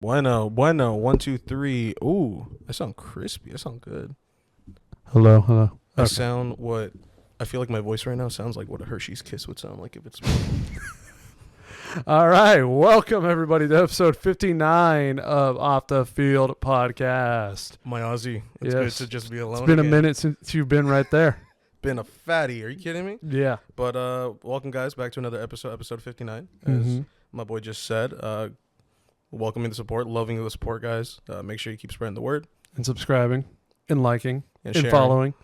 Bueno, bueno, 1, 2, 3. Ooh, that sound crispy. That sound good. Hello. I Okay. sound what I feel like my voice right now sounds like what a Hershey's Kiss would sound like if it's All right. Welcome, everybody, to episode 59 of Off the Field Podcast. my Aussie. It's Yes. good to just be alone. It's been again. a minute since you've been right there. Been a fatty. Are you kidding me? Yeah. But welcome guys back to another episode 59. As Mhm. my boy just said, welcoming the support, loving the support, guys. Make sure you keep spreading the word And subscribing and liking and and sharing. following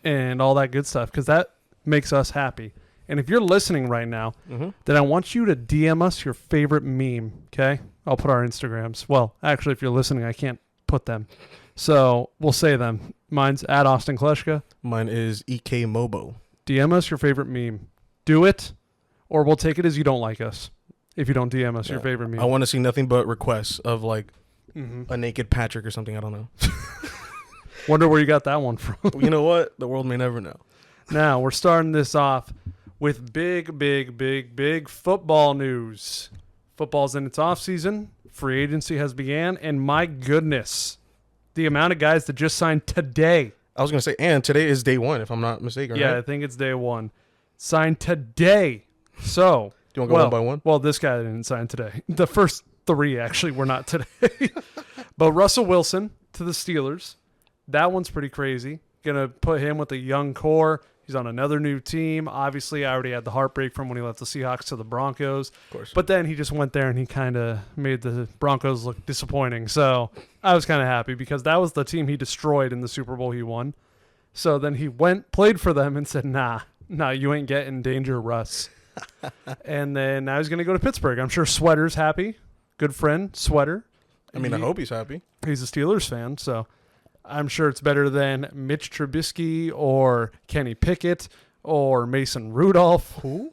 and all that good stuff because that makes us happy. And if you're listening right now, Mm-hmm. then I want you to DM us your favorite meme, okay? I'll put our Instagrams. Well, actually, if you're listening, I can't put them. So we'll say them. Mine's at Austin Kleschka. Mine is EK Mobo. DM us your favorite meme. Do it, or we'll take it as you don't like us if you don't DM us your Yeah. favorite meme. I want to see nothing but requests of like Mhm. a naked Patrick or something. I don't know. Wonder where you got that one from. You know what? The world may never know. Now, we're starting this off with big football news. Football's in its off season. Free agency has began, and my goodness, the amount of guys that just signed today. I was gonna say, and today is day one, if I'm not mistaken. Yeah, I Right? think it's day one. Signed today. So, Do you want to go one by one? well, this guy didn't sign today. The first three actually were not today. But Russell Wilson to the Steelers. That one's pretty crazy. Gonna put him with a young core. He's on another new team. Obviously, I already had the heartbreak from when he left the Seahawks to the Broncos. Of course. But then he just went there and he kind of made the Broncos look disappointing. So I was kind of happy because that was the team he destroyed in the Super Bowl he won. So then he played for them and said, nah, you ain't getting danger, Russ. And then now he's going to go to Pittsburgh. I'm sure Sweater's happy. Good friend, Sweater. I mean, I hope he's happy. He's a Steelers fan, so I'm sure it's better than Mitch Trubisky or Kenny Pickett or Mason Rudolph. Who?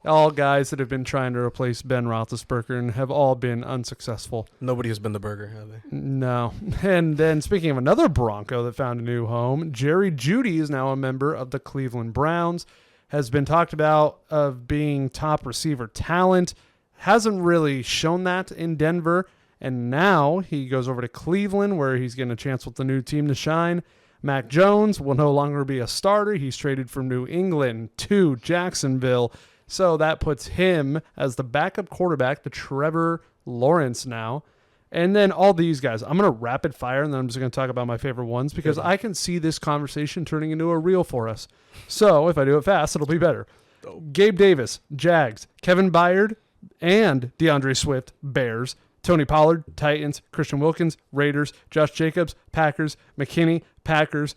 All guys that have been trying to replace Ben Roethlisberger and have all been unsuccessful. Nobody has been the burger, have they? No. And then speaking of another Bronco that found a new home, Jerry Jeudy is now a member of the Cleveland Browns. Has been talked about of being top receiver talent. Hasn't really shown that in Denver. And now he goes over to Cleveland where he's getting a chance with the new team to shine. Mac Jones will no longer be a starter. He's traded from New England to Jacksonville. So that puts him as the backup quarterback to Trevor Lawrence now. And then all these guys. I'm going to rapid fire and then I'm just going to talk about my favorite ones because I can see this conversation turning into a reel for us. So if I do it fast, it'll be better. Gabe Davis, Jags. Kevin Byard and DeAndre Swift, Bears. Tony Pollard, Titans. Christian Wilkins, Raiders. Josh Jacobs, Packers. McKinney, Packers.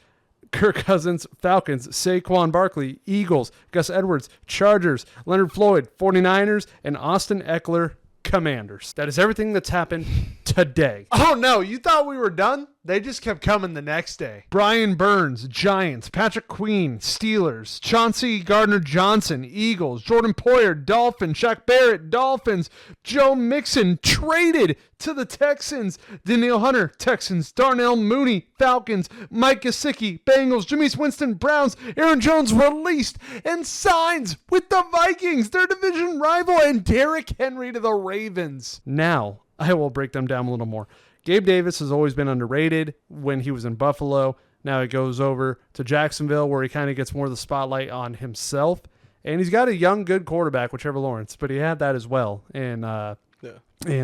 Kirk Cousins, Falcons. Saquon Barkley, Eagles. Gus Edwards, Chargers. Leonard Floyd, 49ers. And Austin Eckler, Commanders. That is everything that's happened today. Oh no, you thought we were done? They just kept coming the next day. Brian Burns, Giants. Patrick Queen, Steelers. Chauncey Gardner-Johnson, Eagles. Jordan Poyer, Dolphins. Shaq Barrett, Dolphins. Joe Mixon, traded to the Texans. Danielle Hunter, Texans. Darnell Mooney, Falcons. Mike Gesicki, Bengals. Jameis Winston, Browns. Aaron Jones released and signs with the Vikings, their division rival, and Derrick Henry to the Ravens. Now, I will break them down a little more. Gabe Davis has always been underrated when he was in Buffalo. Now he goes over to Jacksonville where he kind of gets more of the spotlight on himself. And he's got a young, good quarterback, whichever Lawrence, but he had that as well in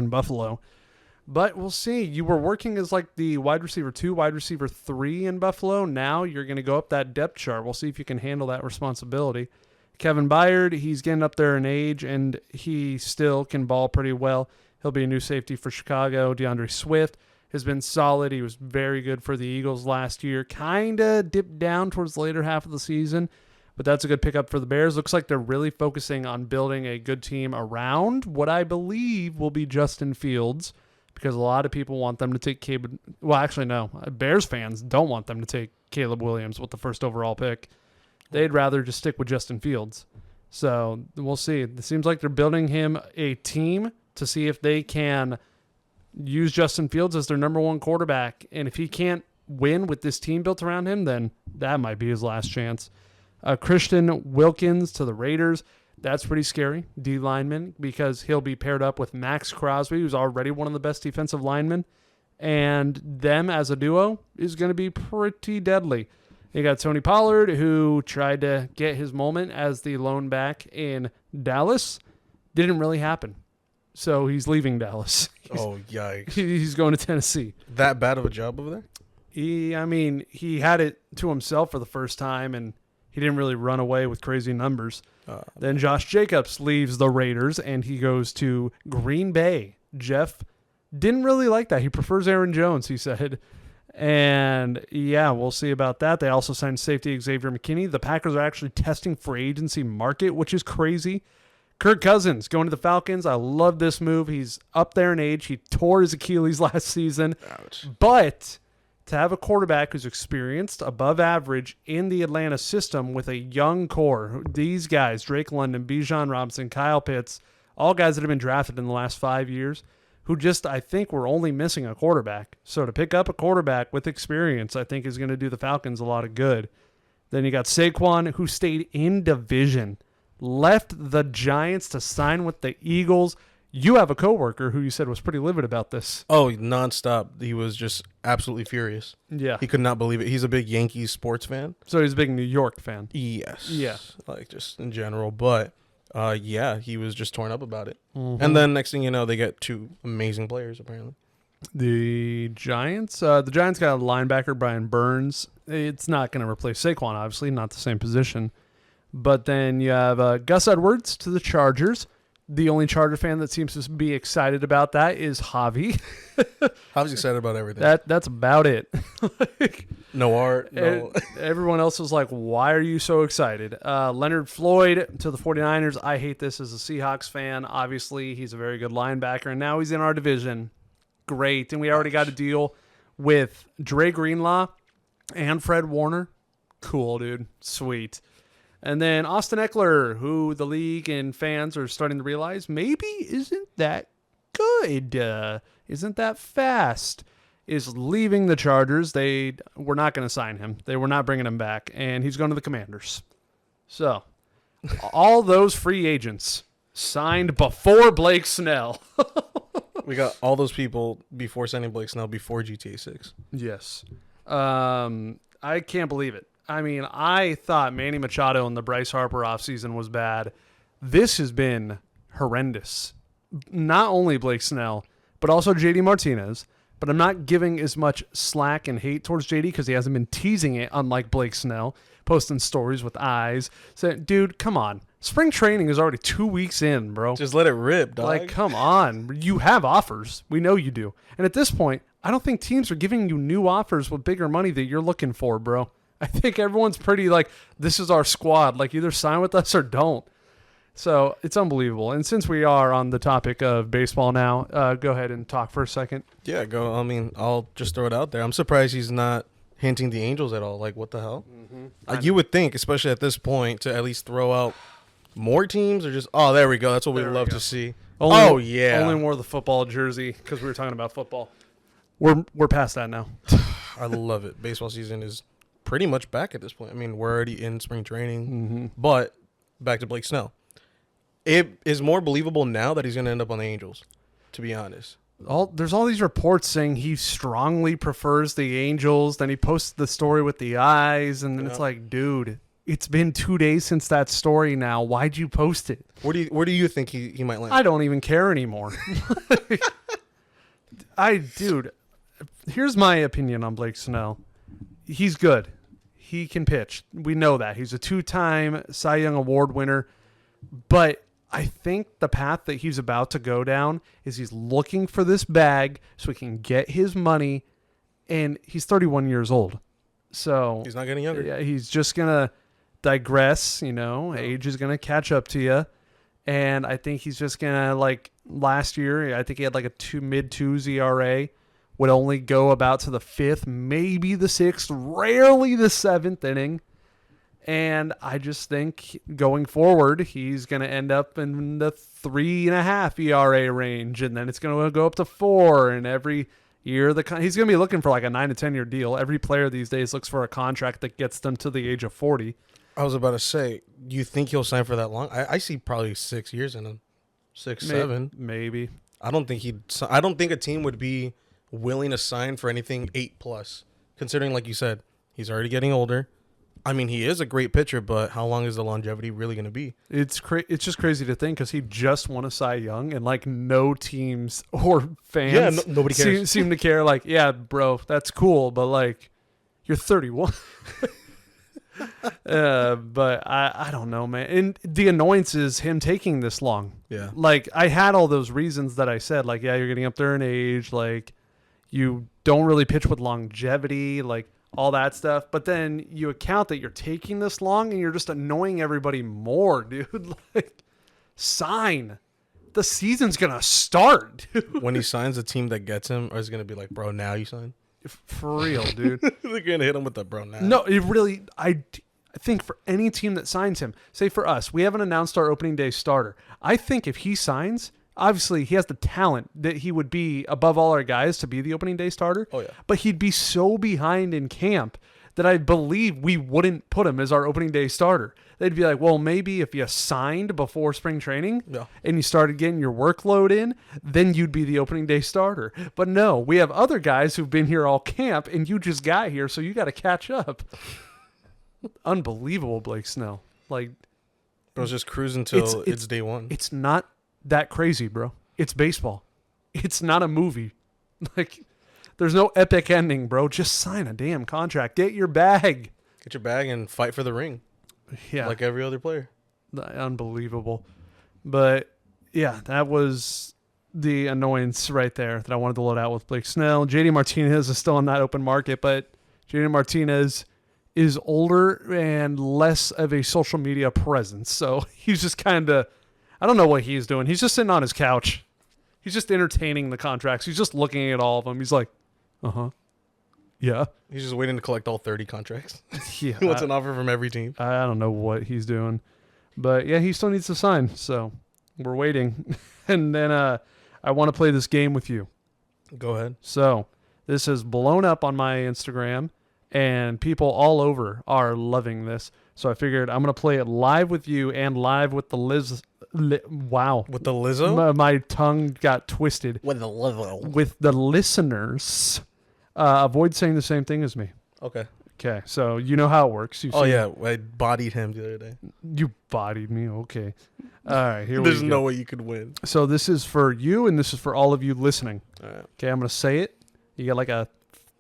Buffalo. But we'll see. You were working as like the wide receiver 2, wide receiver 3 in Buffalo. Now you're going to go up that depth chart. We'll see if you can handle that responsibility. Kevin Byard, he's getting up there in age, and he still can ball pretty well. He'll be a new safety for Chicago. DeAndre Swift has been solid. He was very good for the Eagles last year. Kind of dipped down towards the later half of the season, but that's a good pickup for the Bears. Looks like they're really focusing on building a good team around what I believe will be Justin Fields, because a lot of people want them to take Caleb. Well, actually, no. Bears fans don't want them to take Caleb Williams with the first overall pick. They'd rather just stick with Justin Fields. So we'll see. It seems like they're building him a team to see if they can use Justin Fields as their number one quarterback. And if he can't win with this team built around him, then that might be his last chance. Christian Wilkins to the Raiders. That's pretty scary, D lineman, because he'll be paired up with Max Crosby, who's already one of the best defensive linemen. And them as a duo is going to be pretty deadly. You got Tony Pollard, who tried to get his moment as the lone back in Dallas. Didn't really happen. So he's leaving Dallas. Oh, yikes. He's going to Tennessee. That bad of a job over there? He had it to himself for the first time, and he didn't really run away with crazy numbers. Then Josh Jacobs leaves the Raiders, and he goes to Green Bay. Jeff didn't really like that. He prefers Aaron Jones, he said. And, yeah, we'll see about that. They also signed safety Xavier McKinney. The Packers are actually testing free agency market, which is crazy. Kirk Cousins going to the Falcons. I love this move. He's up there in age. He tore his Achilles last season. Ouch. But to have a quarterback who's experienced, above average in the Atlanta system with a young core, these guys, Drake London, Bijan Robinson, Kyle Pitts, all guys that have been drafted in the last 5 years, who just, I think, were only missing a quarterback. So to pick up a quarterback with experience, I think is going to do the Falcons a lot of good. Then you got Saquon, who stayed in division, left the Giants to sign with the Eagles. You have a coworker who you said was pretty livid about this. Oh, nonstop. He was just absolutely furious. Yeah. He could not believe it. He's a big Yankees sports fan. So he's a big New York fan. Yes. Yeah. Like just in general. But yeah, he was just torn up about it. Mm-hmm. And then next thing you know, they get two amazing players apparently. The Giants got a linebacker, Brian Burns. It's not going to replace Saquon, obviously, not the same position. But then you have Gus Edwards to the Chargers. The only Charger fan that seems to be excited about that is Javi. Javi's excited about everything. That's about it. No art. No. Everyone else was like, why are you so excited? Leonard Floyd to the 49ers. I hate this as a Seahawks fan. Obviously, he's a very good linebacker, and now he's in our division. Great. And we already got a deal with Dre Greenlaw and Fred Warner. Cool, dude. Sweet. And then Austin Eckler, who the league and fans are starting to realize maybe isn't that good, isn't that fast, is leaving the Chargers. They were not going to sign him. They were not bringing him back, and he's going to the Commanders. So, all those free agents signed before Blake Snell. We got all those people before signing Blake Snell, before GTA 6. Yes. I can't believe it. I mean, I thought Manny Machado and the Bryce Harper offseason was bad. This has been horrendous. Not only Blake Snell, but also JD Martinez. But I'm not giving as much slack and hate towards JD because he hasn't been teasing it, unlike Blake Snell, posting stories with eyes. Saying, dude, come on. Spring training is already 2 weeks in, bro. Just let it rip, dog. Like, come on. You have offers. We know you do. And at this point, I don't think teams are giving you new offers with bigger money that you're looking for, bro. I think everyone's pretty like, this is our squad. Like, either sign with us or don't. So it's unbelievable. And since we are on the topic of baseball now, go ahead and talk for a second. Yeah, go. I mean, I'll just throw it out there. I'm surprised he's not hinting the Angels at all. Like, what the hell? Mm-hmm. You would think, especially at this point, to at least throw out more teams or just, oh, there we go. That's what we love to see. Only wore the football jersey because we were talking about football. We're past that now. I love it. Baseball season is pretty much back at this point. I mean, we're already in spring training, but back to Blake Snell. It is more believable now that he's going to end up on the Angels, to be honest. There's all these reports saying he strongly prefers the Angels. Then he posts the story with the eyes, and then it's like, dude, it's been 2 days since that story now. Why'd you post it? Where do you think he might land? I don't even care anymore. Dude, here's my opinion on Blake Snell. He's good. He can pitch. We know that. He's a 2-time Cy Young Award winner. But I think the path that he's about to go down is he's looking for this bag so he can get his money. And he's 31 years old. So he's not getting younger. Yeah, he's just going to digress. Age is going to catch up to you. And I think he's just going to, like last year, I think he had like a mid-2s ERA. Would only go about to the 5th, maybe the 6th, rarely the 7th inning. And I just think going forward, he's going to end up in the 3.5 ERA range. And then it's going to go up to 4. And every year, he's going to be looking for like a 9 to 10 year deal. Every player these days looks for a contract that gets them to the age of 40. I was about to say, you think he'll sign for that long? I see probably 6 years in him, 7. Maybe. I don't think a team would be willing to sign for anything 8+. Considering, like you said, he's already getting older. I mean, he is a great pitcher, but how long is the longevity really going to be? It's just crazy to think because he just won a Cy Young and like no teams or fans nobody cares. seem to care. Like, yeah, bro, that's cool, but like you're 31. But I don't know, man. And the annoyance is him taking this long. Yeah. Like I had all those reasons that I said, like, yeah, you're getting up there in age, like you don't really pitch with longevity, like all that stuff. But then you account that you're taking this long and you're just annoying everybody more, dude. Like, sign. The season's going to start, dude. When he signs, a team that gets him is going to be like, bro, now you sign? For real, dude. They're going to hit him with the bro now. No, it really, I think for any team that signs him, say for us, we haven't announced our opening day starter. I think if he signs, obviously he has the talent that he would be above all our guys to be the opening day starter. Oh, yeah. But he'd be so behind in camp that I believe we wouldn't put him as our opening day starter. They'd be like, well, maybe if you signed before spring training and you started getting your workload in, then you'd be the opening day starter. But no, we have other guys who've been here all camp and you just got here, so you got to catch up. Unbelievable, Blake Snell. Like, Bro, it's just cruising till it's day one. It's not that crazy, bro. It's baseball. It's not a movie. Like, there's no epic ending, bro. Just sign a damn contract. Get your bag. Get your bag and fight for the ring. Yeah. Like every other player. Unbelievable. But, yeah, that was the annoyance right there that I wanted to load out with Blake Snell. JD Martinez is still on that open market, but JD Martinez is older and less of a social media presence. So he's just kind of, I don't know what he's doing. He's just sitting on his couch. He's just entertaining the contracts. He's just looking at all of them. He's like, yeah. He's just waiting to collect all 30 contracts. Yeah. He wants an offer from every team. I don't know what he's doing. But, yeah, he still needs to sign. So we're waiting. And then I want to play this game with you. Go ahead. So this has blown up on my Instagram, and people all over are loving this. So I figured I'm going to play it live with you and live with the wow. With the Lizzo? My tongue got twisted. With the Lizzo. With the listeners. Avoid saying the same thing as me. Okay. Okay, so you know how it works. Yeah, I bodied him the other day. You bodied me, okay. All right, here we go. There's no way you could win. So this is for you, and this is for all of you listening. All right. Okay, I'm going to say it. You get like a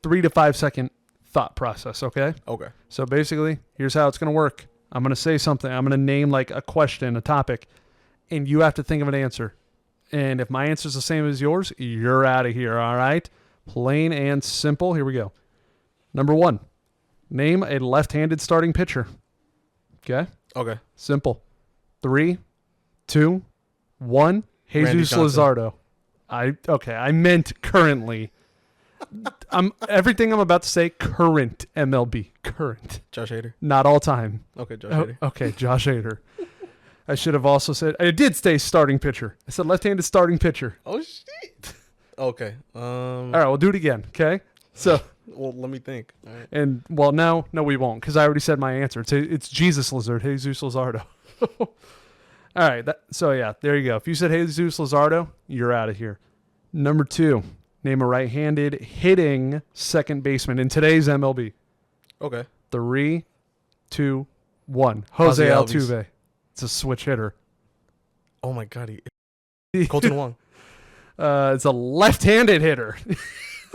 3 to 5 second thought process, okay? Okay. So basically, here's how it's going to work. I'm going to say something. I'm going to name like a question, a topic, and you have to think of an answer. And if my answer is the same as yours, you're out of here, all right? Plain and simple. Here we go. Number 1, name a left-handed starting pitcher. Okay? Okay. Simple. 3, 2, 1. Jesus Luzardo. I meant currently. Everything I'm about to say, current MLB. Current. Josh Hader. Not all time. Okay, Josh Hader. Okay, Josh Hader. I should have also said, I did say starting pitcher. I said left-handed starting pitcher. Oh, shit. Okay. All right, we'll do it again, okay? So. Well, let me think. All right. And, well, no, we won't, because I already said my answer. It's Jesus Luzardo. All right, so, yeah, there you go. If you said Jesus Luzardo, you're out of here. Number 2, name a right-handed hitting second baseman in today's MLB. Okay. 3, 2, 1. Jose Alves. Altuve. It's a switch hitter. Oh, my God. Colton Wong. It's a left-handed hitter.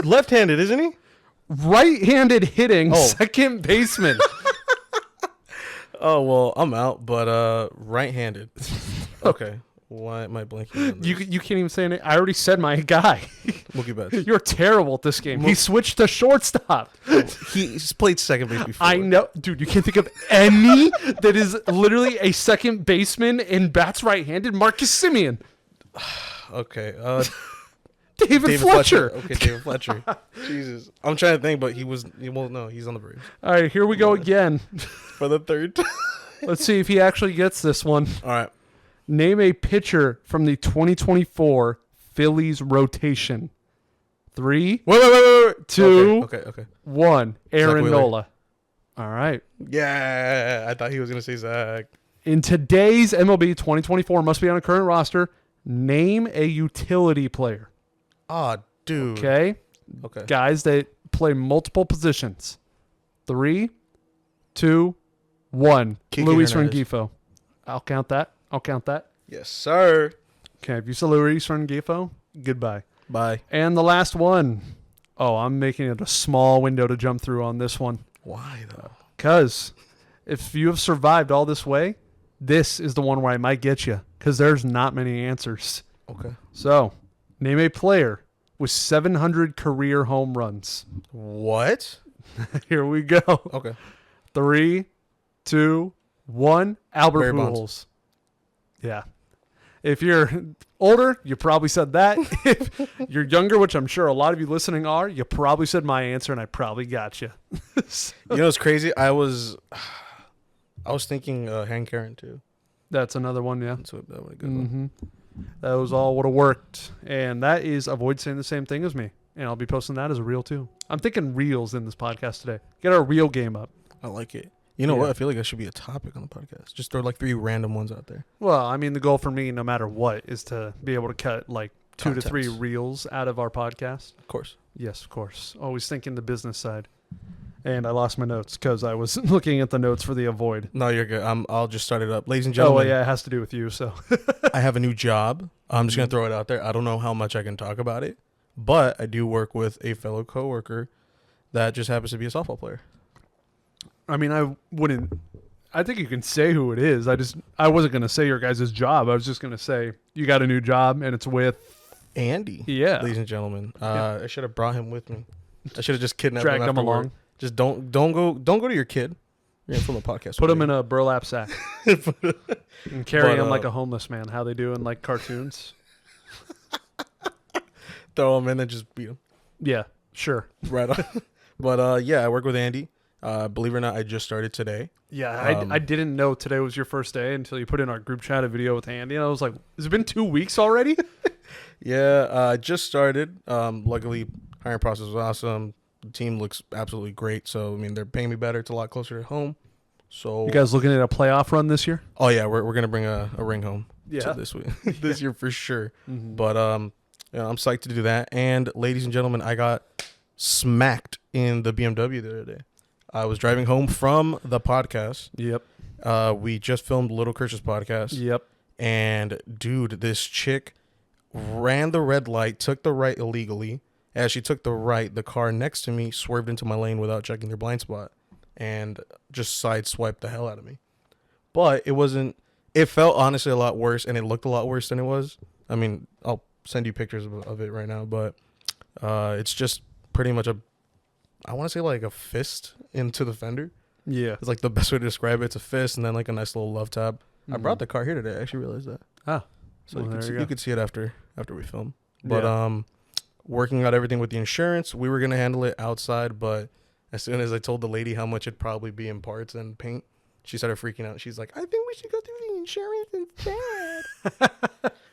Left-handed, isn't he? Right-handed hitting second baseman. Oh, well, I'm out, but right-handed. Okay. Why am I blanking on this? You can't even say anything. I already said my guy. Mookie Betts. You're terrible at this game. He switched to shortstop. He's played second base before. I know. Dude, you can't think of any that is literally a second baseman and bats right-handed. Marcus Simeon. Okay. David Fletcher. Okay, David Fletcher. Jesus. I'm trying to think, but he won't know. He's on the Braves. All right, here we go again. For the third time. Let's see if he actually gets this one. All right. Name a pitcher from the 2024 Phillies rotation. 3, Wait. 2, Okay. 1. Aaron Wheeler. Nola. All right. Yeah, I thought he was gonna say Zach. In today's MLB 2024 must be on a current roster. Name a utility player. Ah, dude. Okay. Okay. Guys that play multiple positions. 3, 2, 1. Kike Luis Hernandez. Rengifo. I'll count that. Yes, sir. Okay. If you said Luis Rengifo, goodbye. Bye. And the last one. Oh, I'm making it a small window to jump through on this one. Why though? Because if you have survived all this way, this is the one where I might get you. Because there's not many answers. Okay. So, name a player with 700 career home runs. What? Here we go. Okay. 3, 2, 1. Albert Barry Pujols. Bonds. Yeah. If you're older, you probably said that. If you're younger, which I'm sure a lot of you listening are, you probably said my answer, and I probably got you. You know what's crazy? I was thinking Hank Aaron too. That's another one, yeah. So that would a good one. That was all would have worked. And that is avoid saying the same thing as me. And I'll be posting that as a reel too. I'm thinking reels in this podcast today. Get our reel game up. I like it. You know Yeah. what? I feel like that should be a topic on the podcast. Just throw like 3 random ones out there. Well, I mean, the goal for me, no matter what, is to be able to cut like 2 to 3 Contents. reels out of our podcast. Of course. Yes, of course. Always thinking the business side. And I lost my notes because I was looking at the notes for the avoid. No, you're good. I'll just start it up. Ladies and Oh, gentlemen, well, yeah, it has to do with you. So, I have a new job. I'm just going to throw it out there. I don't know how much I can talk about it, but I do work with a fellow coworker that just happens to be a softball player. I mean, I think you can say who it is. I wasn't going to say your guys' job. I was just going to say you got a new job and it's with Andy. Yeah. Ladies and gentlemen. Yeah. I should have brought him with me. I should have just kidnapped Dragged him him after work. along. Just don't go to your kid. You're gonna film a podcast. Put him in a burlap sack and carry him like a homeless man. How they do in like cartoons. Throw him in and just beat him. Yeah, sure. Right on. But yeah, I work with Andy. Believe it or not, I just started today. Yeah, I didn't know today was your first day until you put in our group chat a video with Andy. And I was like, has it been 2 weeks already? Yeah, I just started. Luckily, hiring process was awesome. The team looks absolutely great. So I mean, they're paying me better. It's a lot closer to home. So You guys looking at a playoff run this year? oh yeah, we're gonna bring a ring home. Yeah. To this week, this year for sure. Mhm. But you know, I'm psyched to do that. And ladies and gentlemen, I got smacked in the BMW the other day. I was driving home from the podcast. Yep. We just filmed Little Kirsch's podcast. Yep. And dude, this chick ran the red light, took the right illegally. As she took the right, the car next to me swerved into my lane without checking their blind spot and just sideswiped the hell out of me. But it wasn't, it felt honestly a lot worse and it looked a lot worse than it was. I mean, I'll send you pictures of it right now, but it's just pretty much I want to say like a fist into the fender. Yeah. It's like the best way to describe it. It's a fist and then like a nice little love tab. I Mhm. brought the car here today. I actually realized that. Ah. So Well, you, there could you see, go. you could see it after we film. But Yeah. working out everything with the insurance, we were gonna handle it outside, but as soon as I told the lady how much it'd probably be in parts and paint, she started freaking out. She's like, "I think we should go through the insurance instead."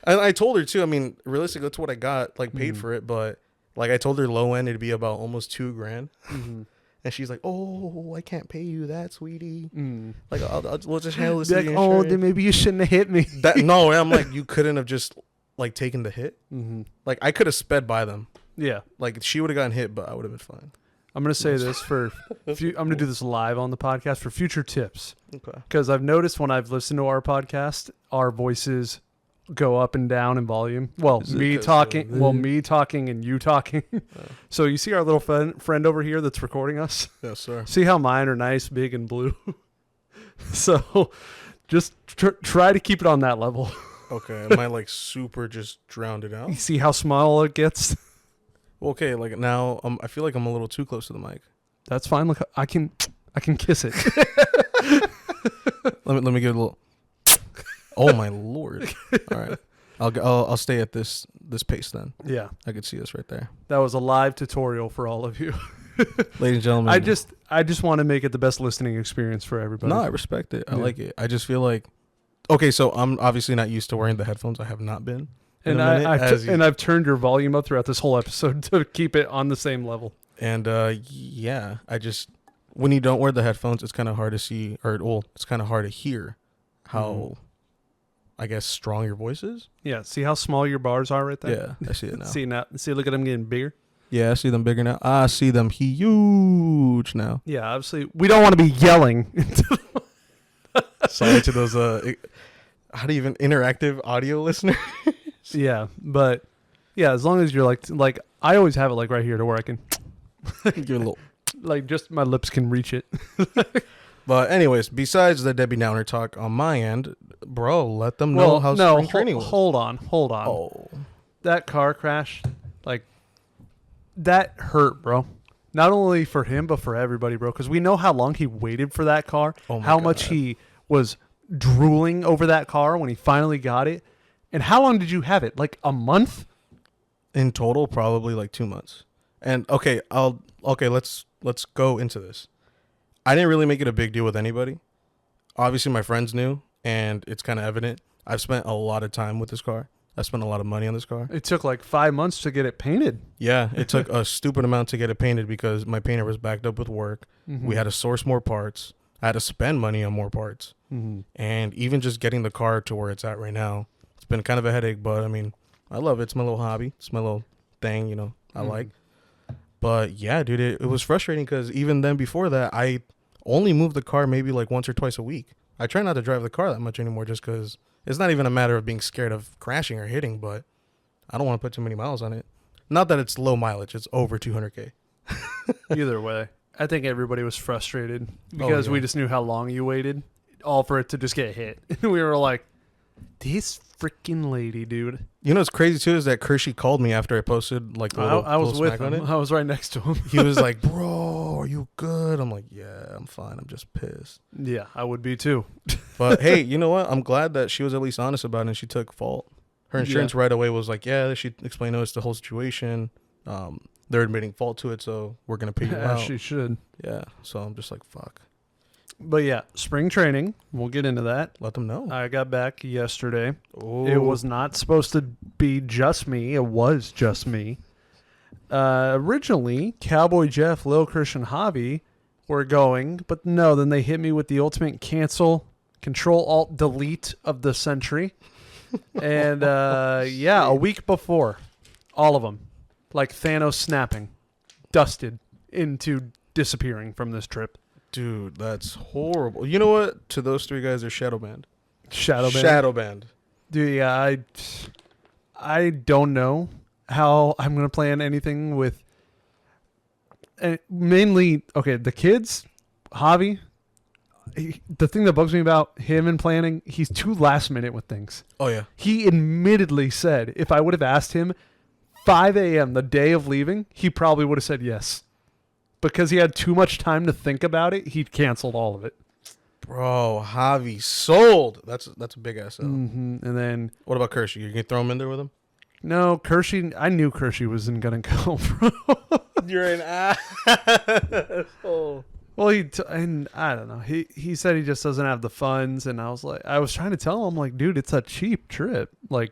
And I told her too. I mean, realistically, that's what I got like paid for it, but like I told her low end it'd be about almost $2,000, Mhm. and she's like, "Oh, I can't pay you that, sweetie. Mm. Like, we'll just handle this." Be through like, the oh, insurance." then maybe you shouldn't have hit me. No, I'm like, you couldn't have just like taken the hit. Mm-hmm. Like I could have sped by them. Yeah. Like she would have gotten hit, but I would have been fine. I'm going to say this for I'm going to do this live on the podcast for future tips. Okay. Because I've noticed when I've listened to our podcast, our voices go up and down in volume. Well, Is it me 'cause talking, of- me talking and you talking. So you see our little friend over here that's recording us? Yes, sir. See how mine are nice, big, and blue? So just try to keep it on that level. Okay. Am I like super just drowned it out? You see how small it gets? Well, okay. Like now, I feel like I'm a little too close to the mic. That's fine. Look, I can kiss it. Let me get a little. Oh my lord! All right, I'll stay at this pace then. Yeah. I could see us right there, That was a live tutorial for all of you. ladies and gentlemen. I just want to make it the best listening experience for everybody. No, I respect it. I Yeah. like it. I just feel like, okay, so I'm obviously not used to wearing the headphones. I have not been. in And a minute, and I've turned your volume up throughout this whole episode to keep it on the same level. And yeah, I just when you don't wear the headphones, it's kind of hard to see, it's kind of hard to hear how, I guess, strong your voice is. Yeah. See how small your bars are right there? Yeah, I see it now. See now. See, look at them getting bigger. Yeah, I see them bigger now. I see them huge now. Yeah. Obviously, we don't want to be yelling. Sorry to those how do you even interactive audio listeners? Yeah, but yeah, as long as you're like I always have it like right here to where I can Your little. like just my lips can reach it. But anyways, besides the Debbie Downer talk on my end, bro, let them know how spring training was. Hold on. Oh, That car crash, like that hurt, bro. Not only for him but for everybody, bro, because we know how long he waited for that car, Oh my how much God. he was drooling over that car when he finally got it. And how long did you have it? Like a month? in total, probably like 2 months. And let's go into this. I didn't really make it a big deal with anybody. Obviously, my friends knew, and it's kind of evident. I've spent a lot of time with this car. I spent a lot of money on this car. It took like 5 months to get it painted. Yeah, it took a stupid amount to get it painted because my painter was backed up with work. Mm-hmm. We had to source more parts. I had to spend money on more parts. Mm-hmm. And even just getting the car to where it's at right now, it's been kind of a headache, but I mean, I love it. It's my little hobby. It's my little thing, you know, I like. But yeah, dude, it was frustrating because even then before that, I only moved the car maybe like once or twice a week. I try not to drive the car that much anymore just because it's not even a matter of being scared of crashing or hitting, but I don't want to put too many miles on it. Not that it's low mileage. It's over 200K. Either way, I think everybody was frustrated because yeah. we just knew how long you waited, all for it to just get hit. And we were like, this freaking lady, dude. You know what's crazy too is that Kershey called me after I posted like the little, I was little with smack on him. it. I was right next to him. He was like, bro, are you good? I'm like, yeah, I'm fine. I'm just pissed. Yeah, I would be too. But hey, you know what? I'm glad that she was at least honest about it and she took fault. Her insurance right away was like, yeah, she explained to us the whole situation. They're admitting fault to it, so we're going to pay you out. She should. Yeah, so I'm just like, fuck. But yeah, spring training. We'll get into that. Let them know. I got back yesterday. Ooh. It was not supposed to be just me. It was just me. Originally, Cowboy Jeff, Lil Christian, Javi were going, but no, then they hit me with the ultimate cancel, Control-Alt-Delete of the century. And yeah, a week before, all of them, like Thanos snapping, dusted into disappearing from this trip. Dude, that's horrible. You know what? To those three guys, they're shadow banned. Shadow banned. Banned. Dude, yeah, I don't know how I'm going to plan anything with mainly, okay, the kids, Javi, the thing that bugs me about him and planning, he's too last minute with things. Oh, yeah. He admittedly said if I would have asked him 5 a.m. the day of leaving, he probably would have said yes. Because he had too much time to think about it, he canceled all of it. Bro, Javi sold. That's a big ass L. Mm-hmm. And then, What about Kershey? You can throw him in there with him? no, Kershey, I knew Kershey wasn't going to go, bro. You're an asshole. Well, and I don't know. He said he just doesn't have the funds, and I was trying to tell him, like, dude, it's a cheap trip. Like,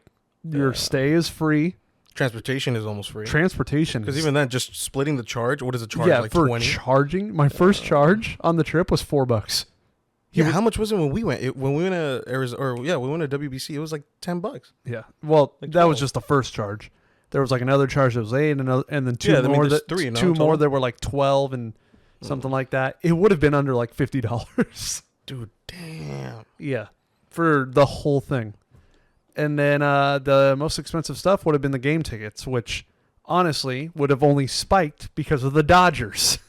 your stay is free. Transportation is almost free. Transportation. Because even then, just splitting the charge, what is the charge? Yeah, like for 20? charging, my first charge on the trip was $4. Yeah, how much was it when we went? When we went to Arizona, we went to WBC. It was like $10. Yeah. Well, Like that was 12. just the first charge. There was like another charge that was 8, and then two Yeah, I mean, more there's that three, no, two more total? that were like 12 and something like that. It would have been under like $50. Dude, damn. Yeah, for the whole thing. And then the most expensive stuff would have been the game tickets, which honestly would have only spiked because of the Dodgers.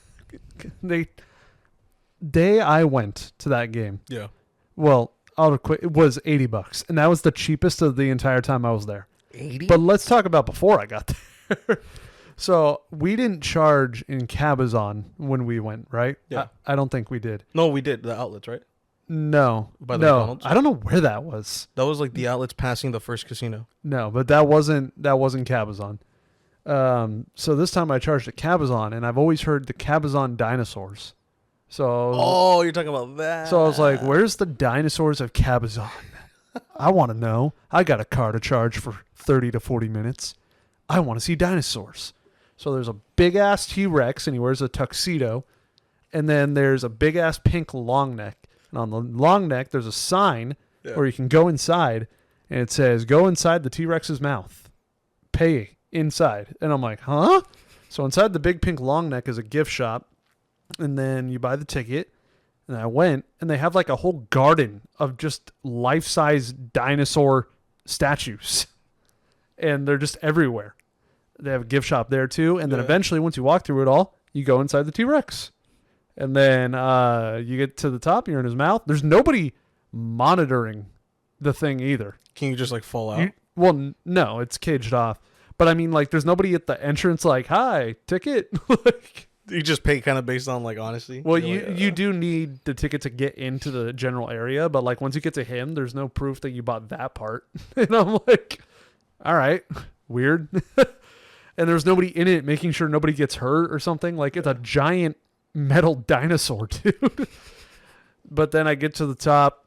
Day I went to that game. Yeah. Well, it was $80, and that was the cheapest of the entire time I was there. 80? But let's talk about before I got there. So we didn't charge in Cabazon when we went, right? Yeah. I don't think we did. No, we did. The outlets, right? No. By the no. McDonald's? I don't know where that was. That was like the outlets passing the first casino. No, but that wasn't Cabazon. So this time I charged at Cabazon, and I've always heard the Cabazon dinosaurs. So Oh, you're talking about that. So I was like, where's the dinosaurs of Cabazon? I want to know. I got a car to charge for 30 to 40 minutes. I want to see dinosaurs. So there's a big-ass T-Rex, and he wears a tuxedo. and then there's a big ass pink long neck. And on the long neck, there's a sign where you can go inside, and it says, "Go inside the T-Rex's mouth. Pay inside." And I'm like, huh? So inside the big pink long neck is a gift shop, and then you buy the ticket. And I went, and they have like a whole garden of just life-size dinosaur statues. And they're just everywhere. They have a gift shop there too. And then eventually, once you walk through it all, you go inside the T-Rex. And then you get to the top, you're in his mouth. There's nobody monitoring the thing either. Can you just like fall out? No, it's caged off. But I mean, like, there's nobody at the entrance like, "Hi, ticket." Like, you just pay kind of based on like honesty. well, you do need the ticket to get into the general area, but like once you get to him, there's no proof that you bought that part. And I'm like, all right, weird. And there's nobody in it making sure nobody gets hurt or something. Like, it's a giant metal dinosaur, dude. But then I get to the top,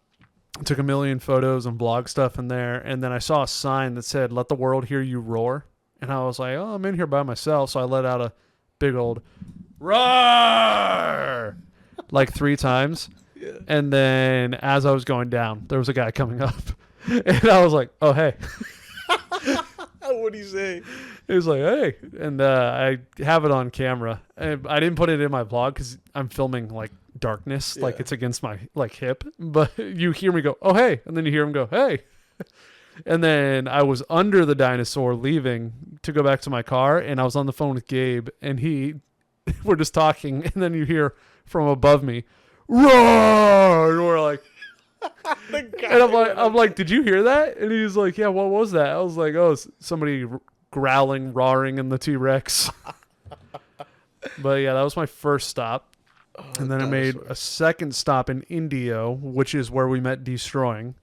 took a million photos and blog stuff in there, and then I saw a sign that said, "Let the world hear you roar." And I was like, oh, I'm in here by myself. So I let out a big old roar like 3 times. Yeah. And then as I was going down, there was a guy coming up. And I was like, "Oh, hey." What'd he say? He was like, "Hey." And I have it on camera. And I didn't put it in my vlog because I'm filming like darkness, like it's against my like hip. But you hear me go, "Oh, hey." And then you hear him go, "Hey." And then I was under the dinosaur leaving to go back to my car, and I was on the phone with Gabe, and we're just talking, and then you hear from above me, "Roar!" And we're like, and I'm like, "Did you hear that?" And he's like, "Yeah, what was that?" I was like, "Oh, somebody growling, roaring in the T-Rex." But yeah, that was my first stop. And then I made a second stop in Indio, which is where we met Destroying.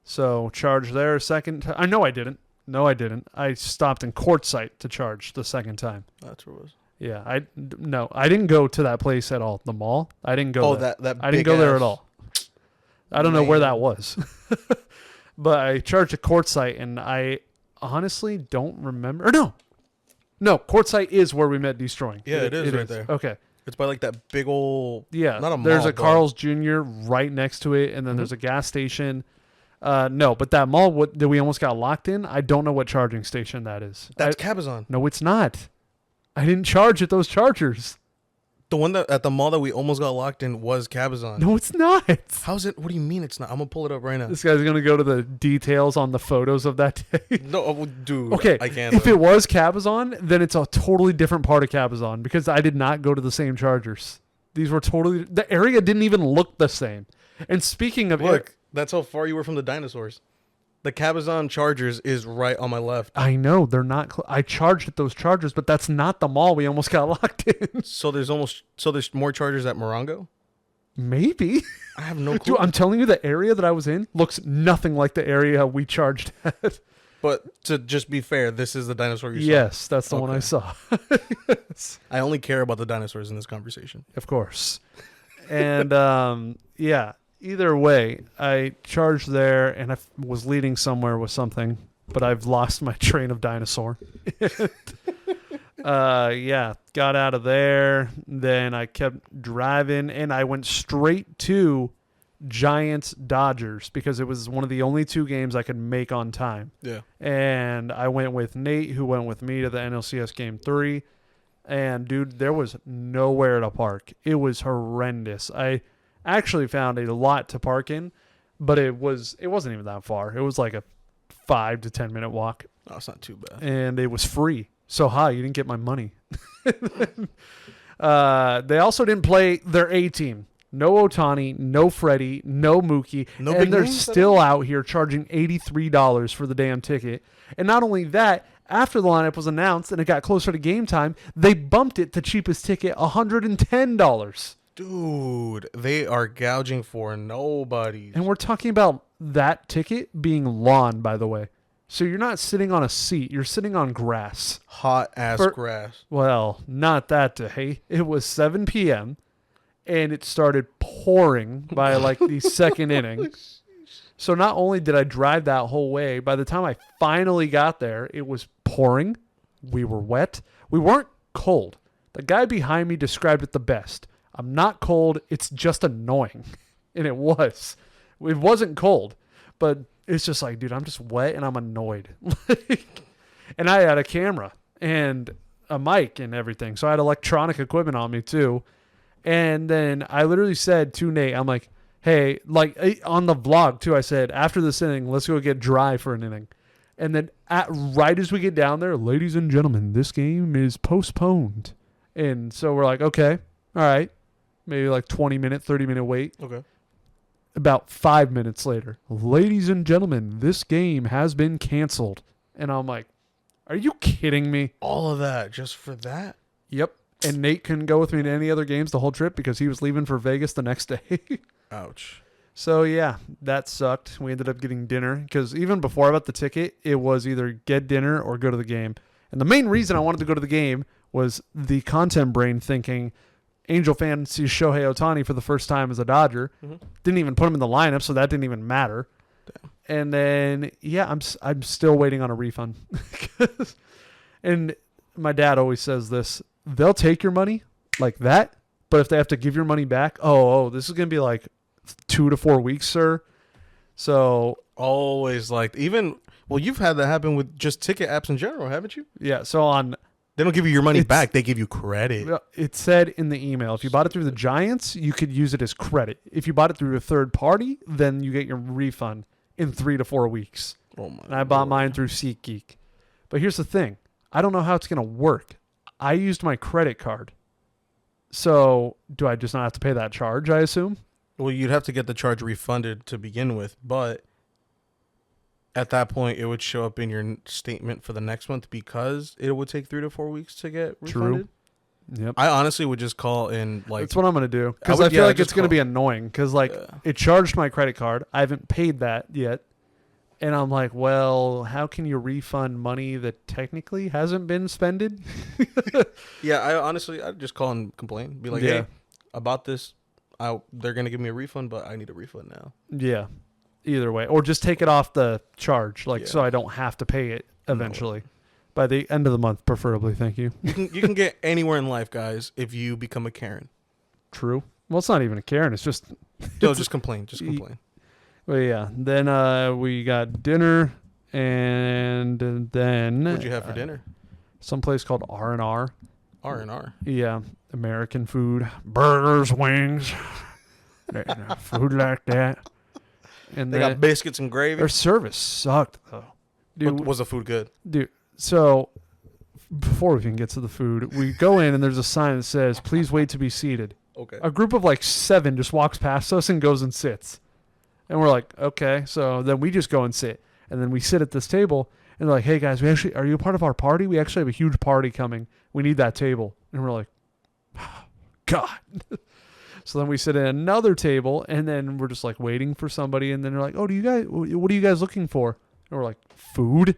So charge there a second time. I didn't. No, I didn't. I stopped in Quartzsite to charge the second time. That's where it was. Yeah, I didn't go to that place at all. The mall. I didn't go. Oh, there. that I didn't go there at all. I don't know where that was. But I charged at Quartzsite, and I honestly don't remember. Or no, Quartzsite is where we met Destroying. Yeah, it is right there. Okay. It's by like that big old. Yeah, not a mall. There's a Carl's Jr. right next to it, and then there's a gas station. No, but that mall that we almost got locked in, I don't know what charging station that is. That's Cabazon. No, it's not. I didn't charge at those chargers. The one that at the mall that we almost got locked in was Cabazon. No, it's not. How's it? What do you mean it's not? I'm gonna pull it up right now. This guy's gonna go to the details on the photos of that day. No, dude. Okay, I can't. If it was Cabazon, then it's a totally different part of Cabazon because I did not go to the same chargers. These were totally. The area didn't even look the same. And speaking of, look, that's how far you were from the dinosaurs. The Cabazon Chargers is right on my left. I know they're not. I charged at those chargers, but that's not the mall we almost got locked in. So there's more chargers at Morongo. Maybe. I have no clue. Dude, I'm telling you, the area that I was in looks nothing like the area we charged at. But to just be fair, this is the dinosaur you saw. Yes, that's the one I saw. Yes. I only care about the dinosaurs in this conversation. Of course. And yeah, either way, I charged there and I was leading somewhere with something, but I've lost my train of dinosaur. Yeah, got out of there. Then I kept driving and I went straight to Giants Dodgers because it was one of the only 2 games I could make on time. Yeah. And I went with Nate, who went with me to the NLCS Game 3. And, dude, there was nowhere to park. It was horrendous. I actually found a lot to park in, but it wasn't even that far. It was like a 5 to 10 minute walk. Oh, it's not too bad. And it was free. So, you didn't get my money. They also didn't play their A team. No Ohtani, no Freddie, no Mookie, and they're still out here charging $83 for the damn ticket. And not only that, after the lineup was announced and it got closer to game time, they bumped it to cheapest ticket, $110. Dude, they are gouging for nobody. And we're talking about that ticket being lawn, by the way. So you're not sitting on a seat, you're sitting on grass. Hot ass grass. Well, not that day. It was 7 p.m. and it started pouring by like the second inning. So not only did I drive that whole way, by the time I finally got there, it was pouring. We were wet. We weren't cold. The guy behind me described it the best. I'm not cold. It's just annoying. And it was. It wasn't cold. But it's just like, dude, I'm just wet and I'm annoyed. And I had a camera and a mic and everything. So I had electronic equipment on me too. And then I literally said to Nate, I'm like, hey, like on the vlog too, I said, after this inning, let's go get dry for an inning. And then right as we get down there, ladies and gentlemen, this game is postponed. And so we're like, okay, all right. Maybe like 20-minute, 30-minute wait. Okay. About 5 minutes later, ladies and gentlemen, this game has been canceled. And I'm like, are you kidding me? All of that just for that? Yep. And Nate couldn't go with me to any other games the whole trip because he was leaving for Vegas the next day. Ouch. So, yeah, that sucked. We ended up getting dinner because even before I bought the ticket, it was either get dinner or go to the game. And the main reason I wanted to go to the game was the content brain thinking Angel fan sees Shohei Ohtani for the first time as a Dodger. Mm-hmm. Didn't even put him in the lineup, so that didn't even matter. Damn. And then, yeah, I'm still waiting on a refund. And my dad always says this. They'll take your money like that, but if they have to give your money back, this is going to be like 2 to 4 weeks, sir. So always like you've had that happen with just ticket apps in general, haven't you? Yeah. So they don't give you your money back. They give you credit. It said in the email, if you bought it through the Giants, you could use it as credit. If you bought it through a third party, then you get your refund in 3 to 4 weeks. Oh my! And I bought mine through SeatGeek. But here's the thing. I don't know how it's going to work. I used my credit card. So do I just not have to pay that charge, I assume? Well, you'd have to get the charge refunded to begin with, but at that point, it would show up in your statement for the next month because it would take 3 to 4 weeks to get refunded. True. Yep. I honestly would just call in That's what I'm going to do. Because I feel like it's going to be annoying. Because it charged my credit card. I haven't paid that yet. And I'm like, well, how can you refund money that technically hasn't been spended? Yeah, I'd just call and complain. Be like, hey, about this, they're going to give me a refund, but I need a refund now. Yeah, either way. Or just take it off the charge, so I don't have to pay it eventually. No. By the end of the month, preferably, thank you. You can get anywhere in life, guys, if you become a Karen. True. Well, it's not even a Karen. It's just... No, just complain. Just complain. Well, yeah. Then we got dinner, and then... What'd you have for dinner? Some place called R&R. R&R? Yeah. American food. Burgers, wings. Food like that. And they got biscuits and gravy? Their service sucked, though. Dude, was the food good? Dude, so before we can get to the food, we go in, and there's a sign that says, please wait to be seated. Okay. A group of 7 just walks past us and goes and sits. And we're like, okay. So then we just go and sit. And then we sit at this table. And they're like, hey, guys, are you a part of our party? We actually have a huge party coming. We need that table. And we're like, oh, God. So then we sit at another table. And then we're just waiting for somebody. And then they're like, oh, what are you guys looking for? And we're like, food?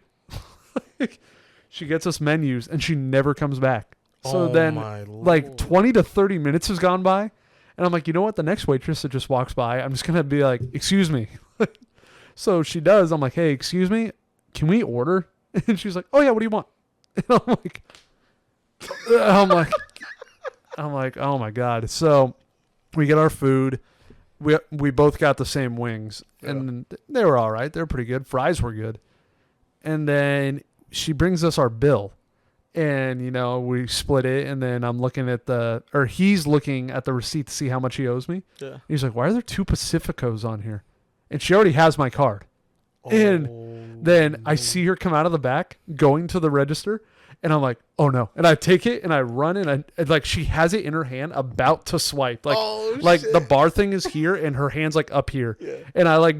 She gets us menus. And she never comes back. So then 20 to 30 minutes has gone by. And I'm like, you know what? The next waitress that just walks by, I'm just going to be like, excuse me. So she does. I'm like, hey, excuse me. Can we order? And she's like, oh, yeah, what do you want? And I'm like, oh, my God. So we get our food. We both got the same wings. Yeah. And they were all right. They were pretty good. Fries were good. And then she brings us our bill. And, we split it, and then he's looking at the receipt to see how much he owes me. Yeah. He's like, why are there 2 Pacificos on here? And she already has my card. Oh, and then I see her come out of the back, going to the register, and I'm like, oh, no. And I take it, and I run, and she has it in her hand, about to swipe. The bar thing is here, and her hand's, up here. Yeah. And I,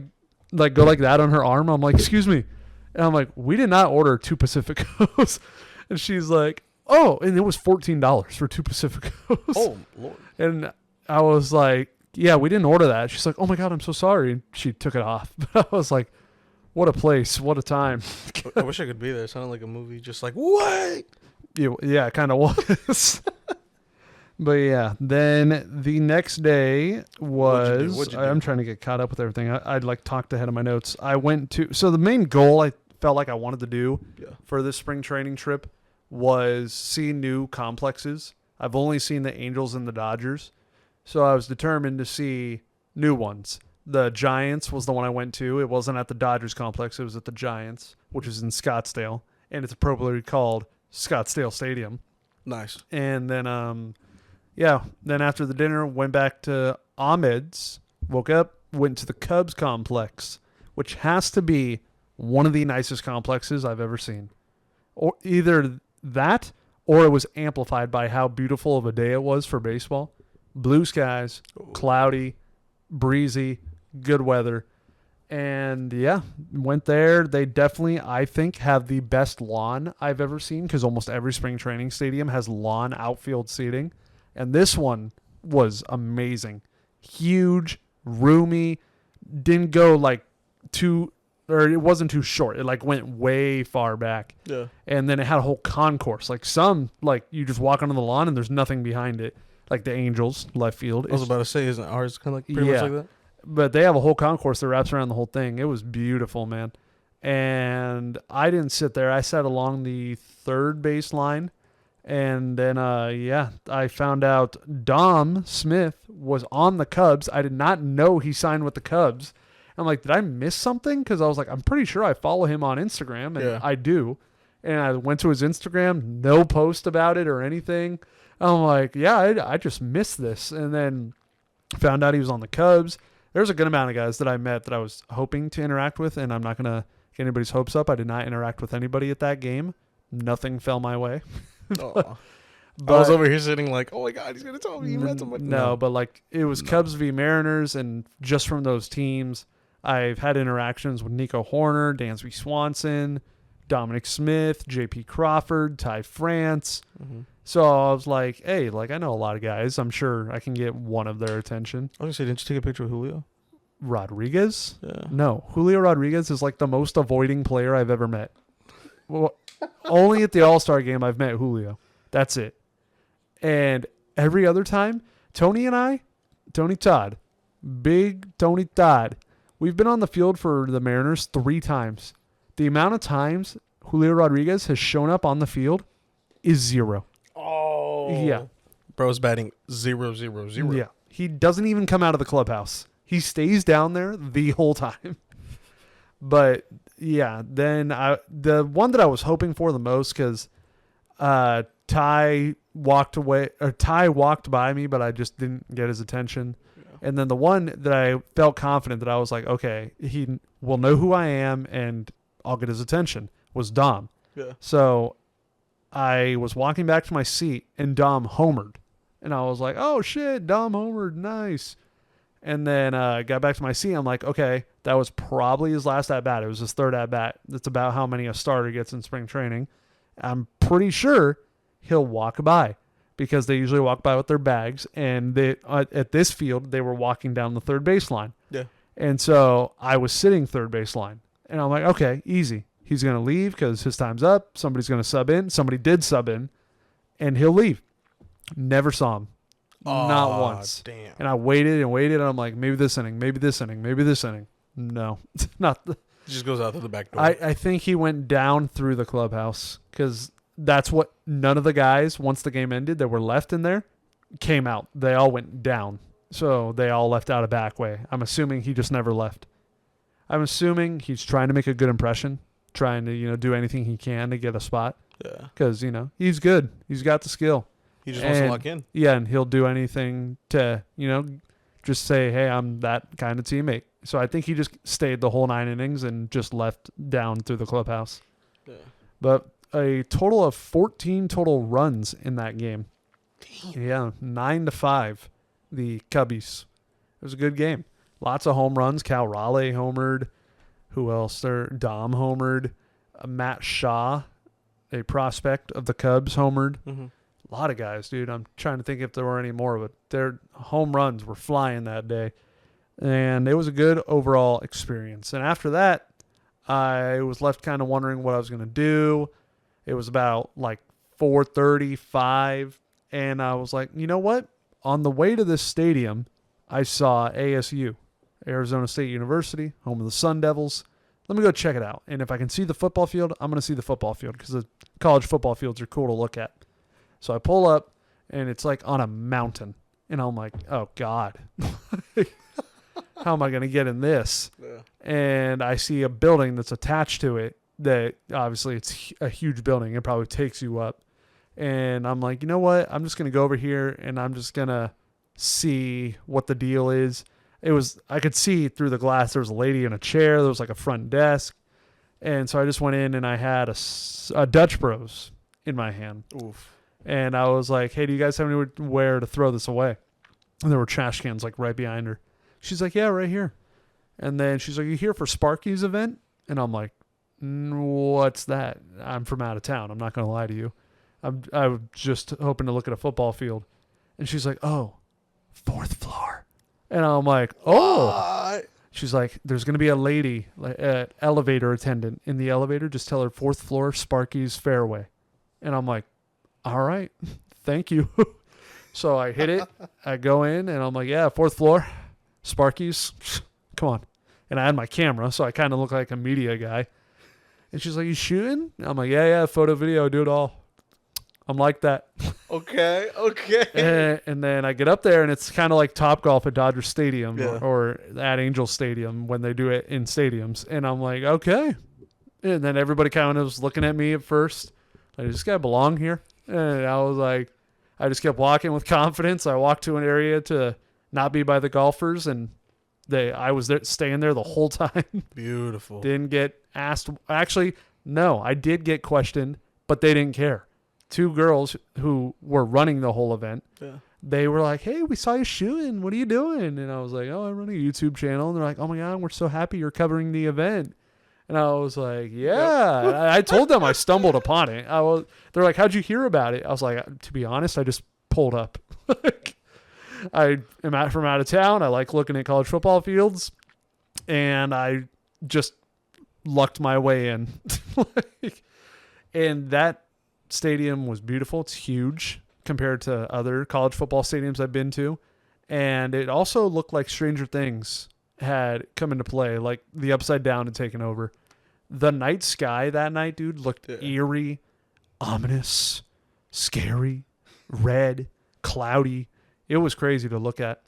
go like that on her arm. I'm like, excuse me. And I'm like, we did not order 2 Pacificos. And she's like, oh, and it was $14 for 2 Pacificos. Oh, Lord. And I was like, yeah, we didn't order that. She's like, oh, my God, I'm so sorry. And she took it off. But I was like, what a place. What a time. I wish I could be there. It sounded like a movie. Just like, what? Yeah, it kind of was. But, yeah, then the next day was, What'd you do? I'm trying to get caught up with everything. I'd talked ahead of my notes. So the main goal I felt like I wanted to do for this spring training trip was see new complexes. I've only seen the Angels and the Dodgers. So I was determined to see new ones. The Giants was the one I went to. It wasn't at the Dodgers complex. It was at the Giants, which is in Scottsdale, and it's appropriately called Scottsdale Stadium. Nice. And then, then after the dinner, went back to Ahmed's, woke up, went to the Cubs complex, which has to be one of the nicest complexes I've ever seen. Or either that, or it was amplified by how beautiful of a day it was for baseball. Blue skies, cloudy, breezy, good weather. And yeah, went there. They definitely, I think, have the best lawn I've ever seen because almost every spring training stadium has lawn outfield seating. And this one was amazing. Huge, roomy, didn't go like too, or it wasn't too short. It like went way far back. Yeah. And then it had a whole concourse. Like some, like you just walk onto the lawn and there's nothing behind it. Like the Angels left field. I was about to say, isn't ours kind of like pretty much like that? But they have a whole concourse that wraps around the whole thing. It was beautiful, man. And I didn't sit there. I sat along the third base line. And then, I found out Dom Smith was on the Cubs. I did not know he signed with the Cubs. I'm like, did I miss something? Because I was like, I'm pretty sure I follow him on Instagram, and I do. And I went to his Instagram, no post about it or anything. I'm like, yeah, I just missed this. And then found out he was on the Cubs. There's a good amount of guys that I met that I was hoping to interact with, and I'm not going to get anybody's hopes up. I did not interact with anybody at that game. Nothing fell my way. But I was over here sitting like, oh my God, he's going to tell me he met somebody. No, but like it was Cubs v. Mariners, and just from those teams, I've had interactions with Nico Horner, Dansby Swanson, Dominic Smith, J.P. Crawford, Ty France. Mm-hmm. So I was like, hey, like I know a lot of guys. I'm sure I can get one of their attention. I was going to say, didn't you take a picture with Julio? Rodriguez? Yeah. No. Julio Rodriguez is like the most avoiding player I've ever met. Well, only at the All-Star game I've met Julio. That's it. And every other time, Tony Todd, big Tony Todd, we've been on the field for the Mariners 3 times. The amount of times Julio Rodriguez has shown up on the field is 0. Oh. Yeah. Bro's batting 0-0-0. Yeah. He doesn't even come out of the clubhouse. He stays down there the whole time. But yeah, then the one that I was hoping for the most, because Ty walked by me, but I just didn't get his attention. Yeah. And then the one that I felt confident that I was like, okay, he will know who I am and I'll get his attention, was Dom. Yeah. So I was walking back to my seat and Dom homered. And I was like, oh shit, Dom homered, nice. And then I got back to my seat. I'm like, okay, that was probably his last at-bat. It was his third at-bat. That's about how many a starter gets in spring training. I'm pretty sure he'll walk by because they usually walk by with their bags. And they at this field, they were walking down the third baseline. Yeah. And so I was sitting third baseline. And I'm like, okay, easy. He's going to leave because his time's up. Somebody's going to sub in. Somebody did sub in. And he'll leave. Never saw him. Not once. Damn. And I waited and waited. And I'm like, maybe this inning, maybe this inning, maybe this inning. No, not. He just goes out to the back door. I think he went down through the clubhouse because that's what none of the guys, once the game ended, that were left in there, came out. They all went down. So they all left out a back way. I'm assuming he just never left. I'm assuming he's trying to make a good impression, trying to, do anything he can to get a spot. Yeah. Because, he's good. He's got the skill. He just wants to lock in. Yeah, and he'll do anything to, just say, hey, I'm that kind of teammate. So I think he just stayed the whole 9 innings and just left down through the clubhouse. Yeah. But a total of 14 total runs in that game. Damn. Yeah, 9-5, the Cubbies. It was a good game. Lots of home runs. Cal Raleigh homered. Who else there? Dom homered. Matt Shaw, a prospect of the Cubs, homered. Mm-hmm. A lot of guys, dude. I'm trying to think if there were any more, but their home runs were flying that day. And it was a good overall experience. And after that, I was left kind of wondering what I was going to do. It was about like 4:35, and I was like, you know what? On the way to this stadium, I saw ASU, Arizona State University, home of the Sun Devils. Let me go check it out. And if I can see the football field, I'm going to see the football field because the college football fields are cool to look at. So I pull up, and it's like on a mountain. And I'm like, oh, God. How am I going to get in this? Yeah. And I see a building that's attached to it that obviously it's a huge building. It probably takes you up. And I'm like, you know what? I'm just going to go over here and I'm just going to see what the deal is. I could see through the glass. There was a lady in a chair. There was like a front desk. And so I just went in and I had a Dutch Bros in my hand. Oof. And I was like, hey, do you guys have anywhere to throw this away? And there were trash cans like right behind her. She's like, yeah, right here. And then she's like, you here for Sparky's event? And I'm like, what's that? I'm from out of town. I'm not going to lie to you. I was just hoping to look at a football field. And she's like, oh, 4th floor. And I'm like, oh. What? She's like, there's going to be a lady, elevator attendant in the elevator. Just tell her 4th floor, Sparky's Fairway. And I'm like, all right, thank you. So I hit it. I go in and I'm like, yeah, 4th floor, Sparky's. Come on. And I had my camera, so I kind of look like a media guy. And she's like, you shooting? I'm like, yeah, photo, video, do it all. I'm like that. Okay. And then I get up there, and it's kind of like Topgolf at Dodger Stadium Yeah. or at Angel Stadium when they do it in stadiums. And I'm like, okay. And then everybody kind of was looking at me at first. Like, does this guy belong here? And I was like, I just kept walking with confidence. I walked to an area to not be by the golfers, and I was there, staying there the whole time. Beautiful. Didn't get asked. Actually, no, I did get questioned, but they didn't care. 2 girls who were running the whole event, Yeah. they were like, hey, we saw you shooting. What are you doing? And I was like, oh, I run a YouTube channel. And they're like, oh, my God, we're so happy you're covering the event. And I was like, yeah. Yep. I told them I stumbled upon it. They're like, how'd you hear about it? I was like, to be honest, I just pulled up. I am from out of town. I like looking at college football fields. And I just lucked my way in. And that stadium was beautiful. It's huge compared to other college football stadiums I've been to. And it also looked like Stranger Things had come into play, like the Upside Down had taken over. The night sky that night, dude, looked eerie, ominous, scary, red, cloudy. It was crazy to look at.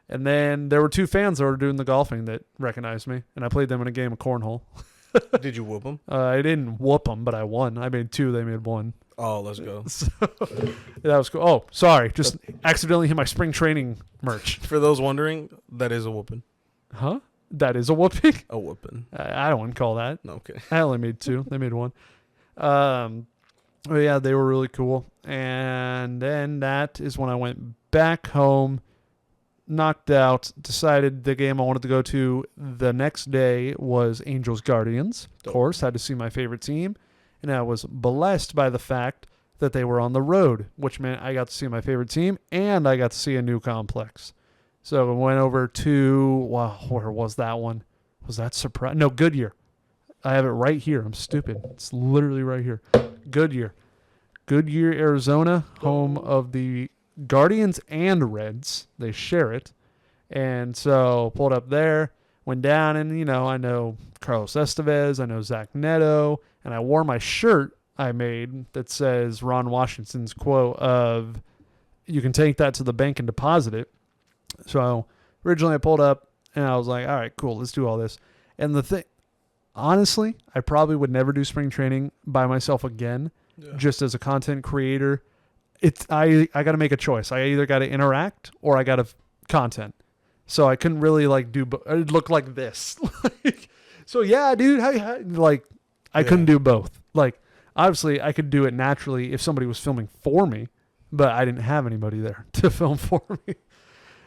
And then there were 2 fans that were doing the golfing that recognized me, and I played them in a game of cornhole. Did you whoop them? I didn't whoop them, but I won. I made 2, they made 1. Oh, let's go. So, that was cool. Oh, sorry. Just accidentally hit my spring training merch. For those wondering, that is a whooping. Huh? That is a whooping? A whooping. I don't want to call that. No, okay. I only made 2. They made 1. But yeah, they were really cool. And then that is when I went back home, knocked out, decided the game I wanted to go to the next day was Angels Guardians. Of course, had to see my favorite team. And I was blessed by the fact that they were on the road, which meant I got to see my favorite team and I got to see a new complex. So I went over to, wow, where was that one? Was that surprise? No, Goodyear. I have it right here. I'm stupid. It's literally right here. Goodyear, Arizona, home of the Guardians and Reds. They share it. And so pulled up there, went down, and, I know Carlos Estevez, I know Zach Neto, and I wore my shirt I made that says Ron Washington's quote of, you can take that to the bank and deposit it. So originally I pulled up, and I was like, all right, cool, let's do all this. And the thing, honestly, I probably would never do spring training by myself again, just as a content creator. I got to make a choice. I either got to interact or I got to content. So I couldn't really it looked like this. So yeah, dude, I couldn't do both. Like, obviously I could do it naturally if somebody was filming for me, but I didn't have anybody there to film for me.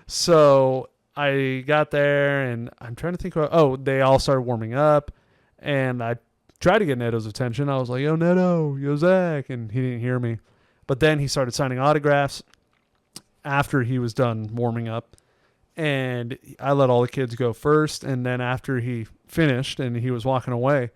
So I got there and I'm trying to think they all started warming up and I tried to get Neto's attention. I was like, yo, Neto, yo, Zach, and he didn't hear me. But then he started signing autographs after he was done warming up. And I let all the kids go first. And then after he finished and he was walking away,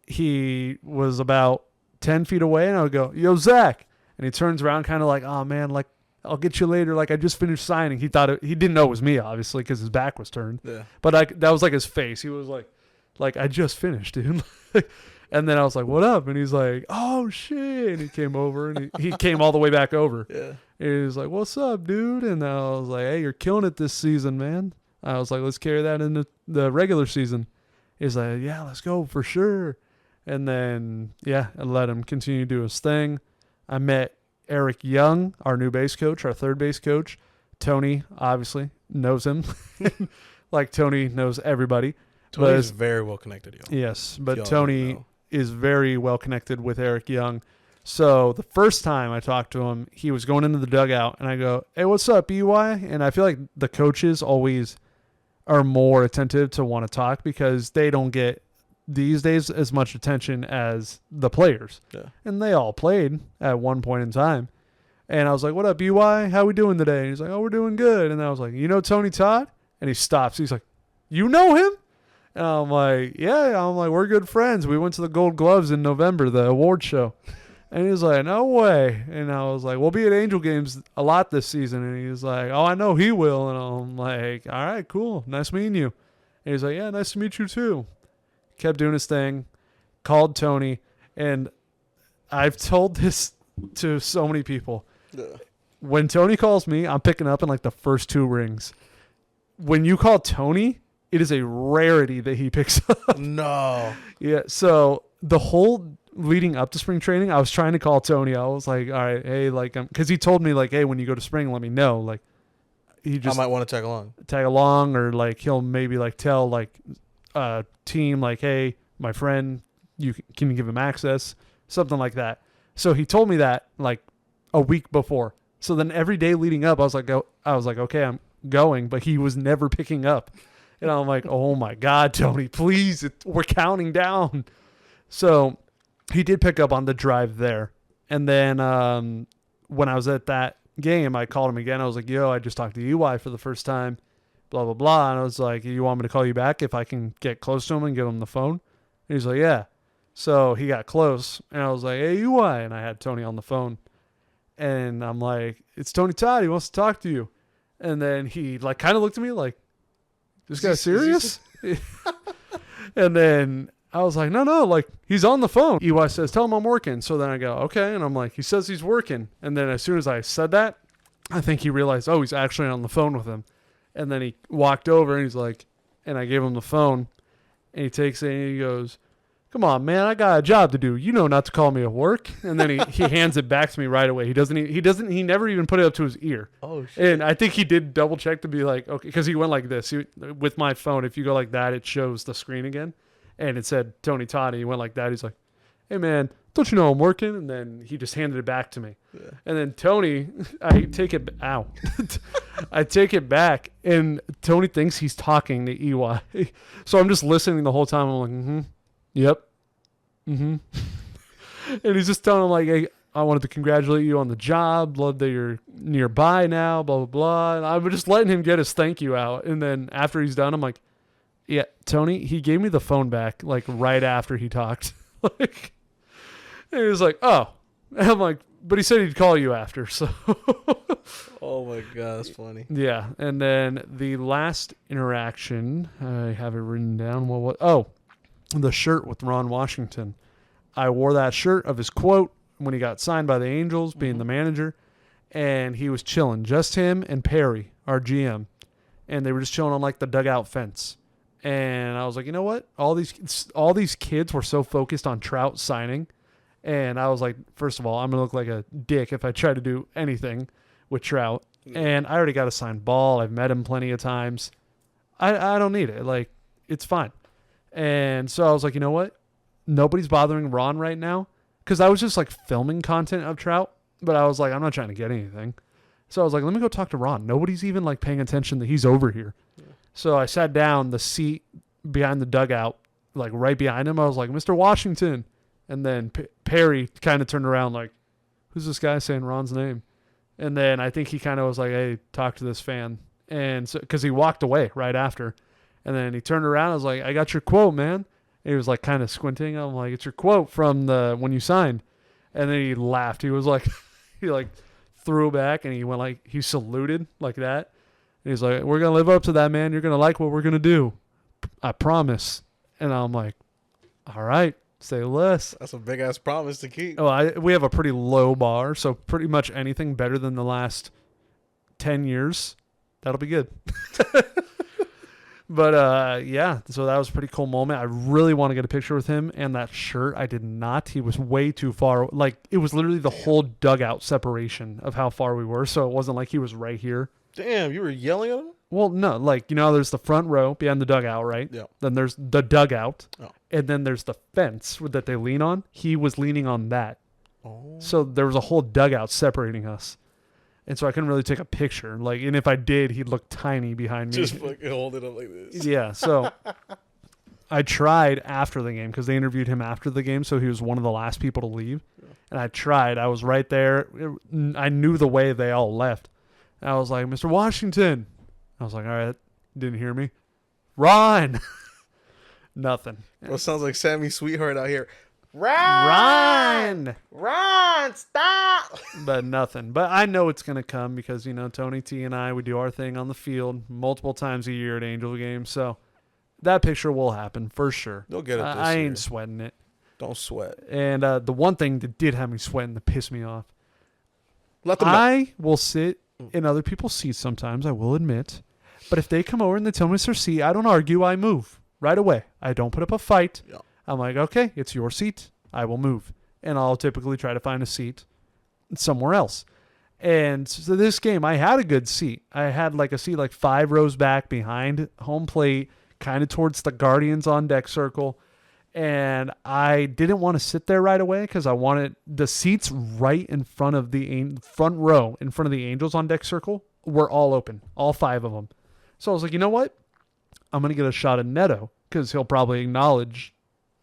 he was about 10 feet away. And I would go, yo, Zach. And he turns around kind of like, oh, man, like, I'll get you later. Like, I just finished signing. He didn't know it was me, obviously, because his back was turned. Yeah. But that was like his face. He was like, I just finished, dude. And then I was like, what up? And he's like, oh, shit. And he came over and he came all the way back over. Yeah. He was like, "What's up, dude?" And I was like, "Hey, you're killing it this season, man." I was like, "Let's carry that into the regular season." He's like, "Yeah, let's go for sure." And then, yeah, I let him continue to do his thing. I met Eric Young, our new base coach, our third base coach. Tony, obviously, knows him. Like Tony knows everybody. Tony's very well connected, yo. Yes, If but y'all Tony don't know. is very well connected with Eric Young. So the first time I talked to him, he was going into the dugout, and I go, "Hey, what's up, EY?" And I feel like the coaches always are more attentive to want to talk because they don't get these days as much attention as the players. Yeah. And they all played at one point in time. And I was like, "What up, EY? How we doing today?" And he's like, "Oh, we're doing good." And I was like, "You know Tony Todd?" And he stops. He's like, "You know him?" And I'm like, "Yeah." I'm like, "We're good friends. We went to the Gold Gloves in November, the award show." And he's like, "No way." And I was like, "We'll be at Angel games a lot this season." And he's like, "Oh, I know he will." And I'm like, "All right, cool. Nice meeting you." And he's like, "Yeah, nice to meet you too." Kept doing his thing, called Tony. And I've told this to so many people. Yeah. When Tony calls me, I'm picking up in like the first two rings. When you call Tony, it is a rarity that he picks up. No. Yeah, so the whole leading up to spring training, I was trying to call Tony. I was like, "All right, hey, like, because he told me like, hey, when you go to spring, let me know." Like, he just I might want to tag along. tag along, or like he'll maybe like tell like a team like, "Hey, my friend, you can you give him access," something like that. So he told me that like a week before. So then every day leading up, I was like, okay, I'm going, but he was never picking up. And I'm like, "Oh my God, Tony, please, we're counting down." So he did pick up on the drive there. And then when I was at that game, I called him again. I was like, "Yo, I just talked to EY for the first time, blah, blah, blah." And I was like, "You want me to call you back if I can get close to him and give him the phone?" And he's like, "Yeah." So he got close, and I was like, "Hey, EY." And I had Tony on the phone. And I'm like, "It's Tony Todd. He wants to talk to you." And then he like kind of looked at me like, "This guy's serious?" And then I was like, no, like he's on the phone. EY says, "Tell him I'm working." So then I go, "Okay." And I'm like, "He says he's working." And then as soon as I said that, I think he realized, oh, he's actually on the phone with him. And then he walked over and he's like, and I gave him the phone, and he takes it and he goes, "Come on, man, I got a job to do. You know not to call me at work." And then he hands it back to me right away. He never even put it up to his ear. Oh, shit. And I think he did double check to be like, okay, because he went like this. With my phone, if you go like that, it shows the screen again. And it said Tony Todd. And he went like that. He's like, "Hey, man, don't you know I'm working?" And then he just handed it back to me. Yeah. And then Tony, I take it, ow. I take it back, and Tony thinks he's talking to EY. So I'm just listening the whole time. I'm like, "Mm-hmm. Yep. Mm-hmm." And he's just telling him like, "Hey, I wanted to congratulate you on the job. Love that you're nearby now, blah, blah, blah." And I'm just letting him get his thank you out. And then after he's done, I'm like, "Yeah, Tony," he gave me the phone back like right after he talked. Like, and he was like, "Oh." And I'm like, "But he said he'd call you after." So Oh my God, that's funny. yeah. And then the last interaction, I have it written down. Well, what? Oh, the shirt with Ron Washington. I wore that shirt of his quote when he got signed by the Angels, being the manager, and he was chilling. Just him and Perry, our GM, and they were just chilling on like the dugout fence. And I was like, you know what? All these kids were so focused on Trout signing, and I was like, first of all, I'm gonna look like a dick if I try to do anything with Trout. And I already got a signed ball. I've met him plenty of times. I don't need it. Like, it's fine. And so I was like, you know what? Nobody's bothering Ron right now, because I was just like filming content of Trout, but I was like, I'm not trying to get anything. So I was like, let me go talk to Ron. Nobody's even like paying attention that he's over here. Yeah. So I sat down the seat behind the dugout, like right behind him. I was like, "Mr. Washington." And then Perry kind of turned around like, "Who's this guy saying Ron's name?" And then I think he kind of was like, "Hey, talk to this fan." And so, because he walked away right after. And then he turned around. I was like, "I got your quote, man." And he was like kind of squinting. I'm like, "It's your quote from when you signed." And then he laughed. He was like, he like threw back and he went like, he saluted like that. And he's like, "We're going to live up to that, man. You're going to like what we're going to do. I promise." And I'm like, "All right." Say less. That's a big ass promise to keep. Oh, we have a pretty low bar, so pretty much anything better than the last 10 years, that'll be good. But yeah, so that was a pretty cool moment. I really want to get a picture with him and that shirt. I did not. He was way too far. Like, it was literally the whole dugout separation of how far we were, so it wasn't like he was right here. Damn, you were yelling at him? Well, no, like, there's the front row behind the dugout, right? Yeah. Then there's the dugout, Oh. and then there's the fence that they lean on. He was leaning on that. Oh. So there was a whole dugout separating us. And so I couldn't really take a picture. Like, and if I did, he'd look tiny behind me. Just fucking hold it up like this. Yeah, so I tried after the game because they interviewed him after the game, so he was one of the last people to leave. Yeah. And I tried. I was right there. I knew the way they all left. And I was like, Mr. Washington. I was like, all right, didn't hear me. Ron. Nothing. Well, sounds like Sammy Sweetheart out here. Ron, stop. But nothing. But I know it's going to come because, Tony T and I, we do our thing on the field multiple times a year at Angel games. So that picture will happen for sure. They'll get it this I year. ain't sweating it. Don't sweat. And the one thing that did have me sweating that pissed me off, Let them know. I will sit in other people's seats sometimes, I will admit. But if they come over and they tell me it's their seat, I don't argue. I move right away. I don't put up a fight. Yeah. I'm like, okay, it's your seat. I will move. And I'll typically try to find a seat somewhere else. And so this game, I had a good seat. I had like a seat like 5 rows back behind home plate, kind of towards the Guardians on deck circle. And I didn't want to sit there right away because I wanted the seats right in front of the front row in front of the Angels on deck circle were all open, all 5 of them. So I was like, you know what? I'm going to get a shot of Neto because he'll probably acknowledge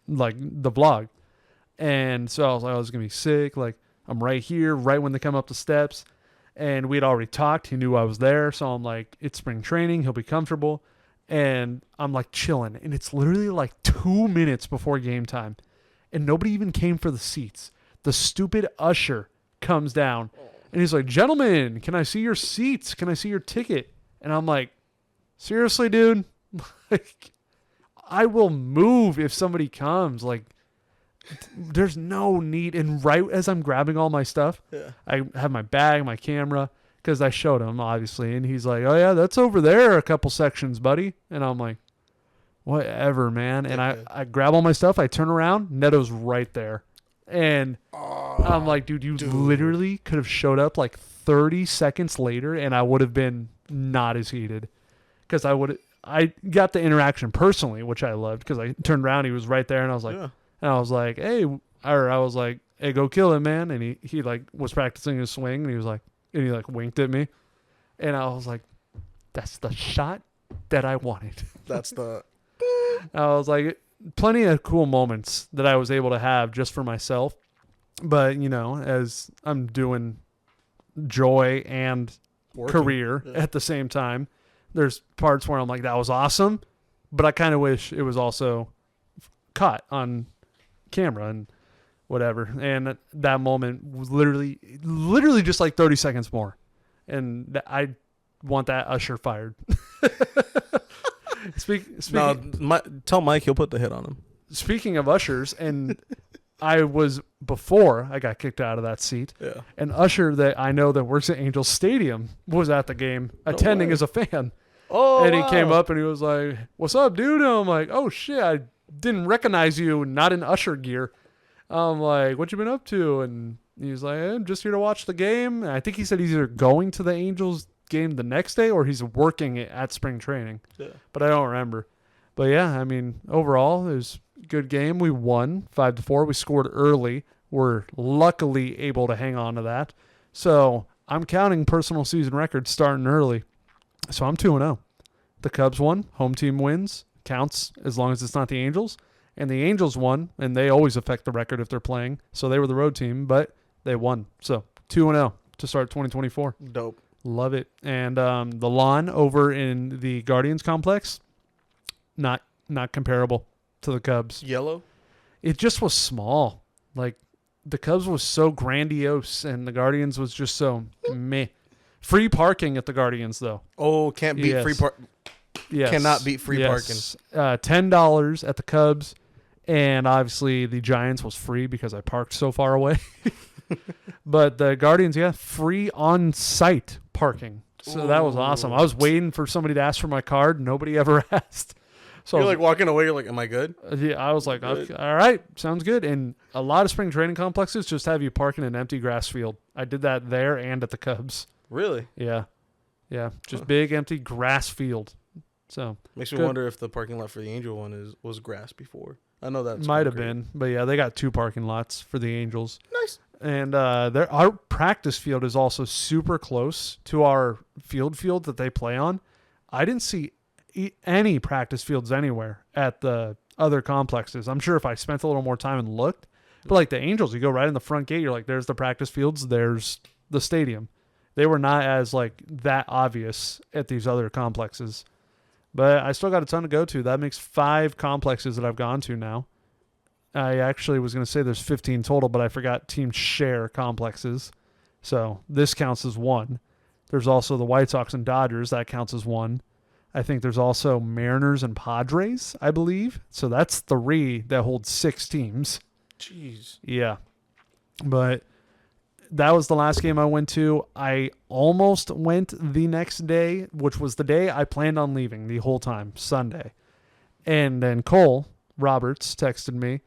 like the vlog. And so I was like, oh, this is going to be sick. Like, I'm right here, right when they come up the steps. And we'd already talked. He knew I was there. So I'm like, it's spring training. He'll be comfortable. And I'm like chilling. And it's literally like 2 minutes before game time. And nobody even came for the seats. The stupid usher comes down. And he's like, gentlemen, can I see your seats? Can I see your ticket? And I'm like, seriously, dude? Like, I will move if somebody comes. Like, there's no need. And right as I'm grabbing all my stuff, I have my bag, my camera, because I showed him, obviously. And he's like, oh, yeah, that's over there a couple sections, buddy. And I'm like, whatever, man. And I grab all my stuff. I turn around. Neto's right there. And I'm like, dude, you literally could have showed up like 30 seconds later, and I would have been not as heated. Because I got the interaction personally, which I loved, because I turned around, he was right there, and I was like, hey, go kill him, man. And he like was practicing his swing, and he like winked at me, and I was like, that's the shot that I wanted. I was like, plenty of cool moments that I was able to have just for myself, but as I'm doing joy and career at the same time, there's parts where I'm like, that was awesome, but I kind of wish it was also caught on camera and whatever. And that moment was literally just like 30 seconds more. And I want that usher fired. Tell Mike he'll put the hit on him. Speaking of ushers, and before I got kicked out of that seat, an usher that I know that works at Angel Stadium was at the game attending as a fan. Oh, and he came up and he was like, what's up, dude? And I'm like, oh shit, I didn't recognize you, not in usher gear. I'm like, what you been up to? And he was like, I'm just here to watch the game. And I think he said he's either going to the Angels game the next day or he's working at spring training. Yeah. But I don't remember. But yeah, I mean, overall, it was a good game. We won 5-4. We scored early. We're luckily able to hang on to that. So I'm counting personal season records starting early. So I'm 2-0. The Cubs won. Home team wins. Counts as long as it's not the Angels. And the Angels won, and they always affect the record if they're playing. So they were the road team, but they won. So 2-0 to start 2024. Dope. Love it. And the lawn over in the Guardians complex, not comparable to the Cubs. Yellow? It just was small. Like, the Cubs was so grandiose, and the Guardians was just so meh. Free parking at the Guardians, though. Oh, can't beat free parking. Yes. Cannot beat free parking. $10 at the Cubs, And obviously the Giants was free because I parked so far away. But the Guardians, yeah, free on-site parking. So that was awesome. I was waiting for somebody to ask for my card. Nobody ever asked. So You're like walking away. You're like, am I good? yeah, I was like, okay, all right, sounds good. And a lot of spring training complexes just have you park in an empty grass field. I did that there and at the Cubs. Really? Yeah. Yeah, just big empty grass field. So Makes me good. wonder if the parking lot for the Angel one was grass before. I know that Might have been, but yeah, they got 2 parking lots for the Angels. Nice. And our practice field is also super close to our field that they play on. I didn't see any practice fields anywhere at the other complexes. I'm sure if I spent a little more time and looked, but like the Angels, you go right in the front gate, you're like, there's the practice fields, there's the stadium. They were not as like that obvious at these other complexes. But I still got a ton to go to. That makes 5 complexes that I've gone to now. I actually was going to say there's 15 total, but I forgot team share complexes. So this counts as 1. There's also the White Sox and Dodgers. That counts as 1. I think there's also Mariners and Padres, I believe. So that's 3 that hold 6 teams. Jeez. Yeah. But that was the last game I went to. I almost went the next day, which was the day I planned on leaving the whole time, Sunday. And then Cole Roberts texted me,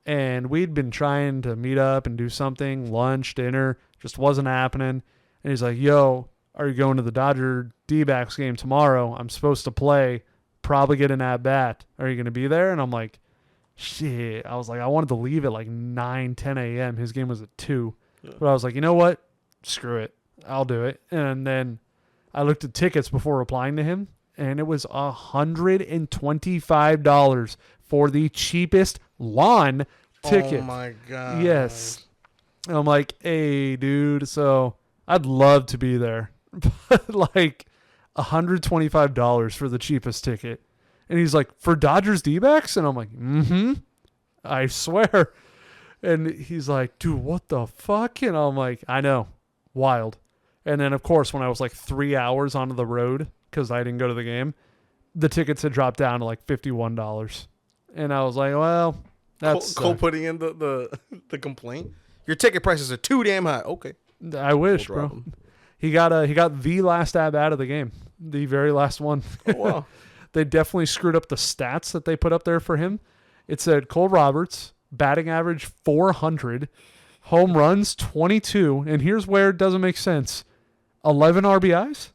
and we'd been trying to meet up and do something, lunch, dinner, just wasn't happening. And he's like, yo, are you going to the Dodger D-backs game tomorrow? I'm supposed to play, probably get an at-bat. Are you going to be there? And I'm like, shit. I was like, I wanted to leave at like 9, 10 a.m. His game was at 2. Yeah. But I was like, you know what? Screw it. I'll do it. And then I looked at tickets before replying to him, and it was $125 for the cheapest lawn ticket. Oh, my God. Yes. And I'm like, hey, dude, so I'd love to be there. But like $125 for the cheapest ticket. And he's like, for Dodgers D-backs? And I'm like, I swear. And he's like, dude, what the fuck? And I'm like, I know. Wild. And then, of course, when I was like 3 hours onto the road, because I didn't go to the game, the tickets had dropped down to like $51. And I was like, well, that's... Cole putting in the complaint. Your ticket prices are too damn high. Okay. I wish, bro. He got the last at-bat of the game. The very last one. Oh, wow. They definitely screwed up the stats that they put up there for him. It said Cole Roberts, batting average 400, home runs 22, and here's where it doesn't make sense. 11 RBIs?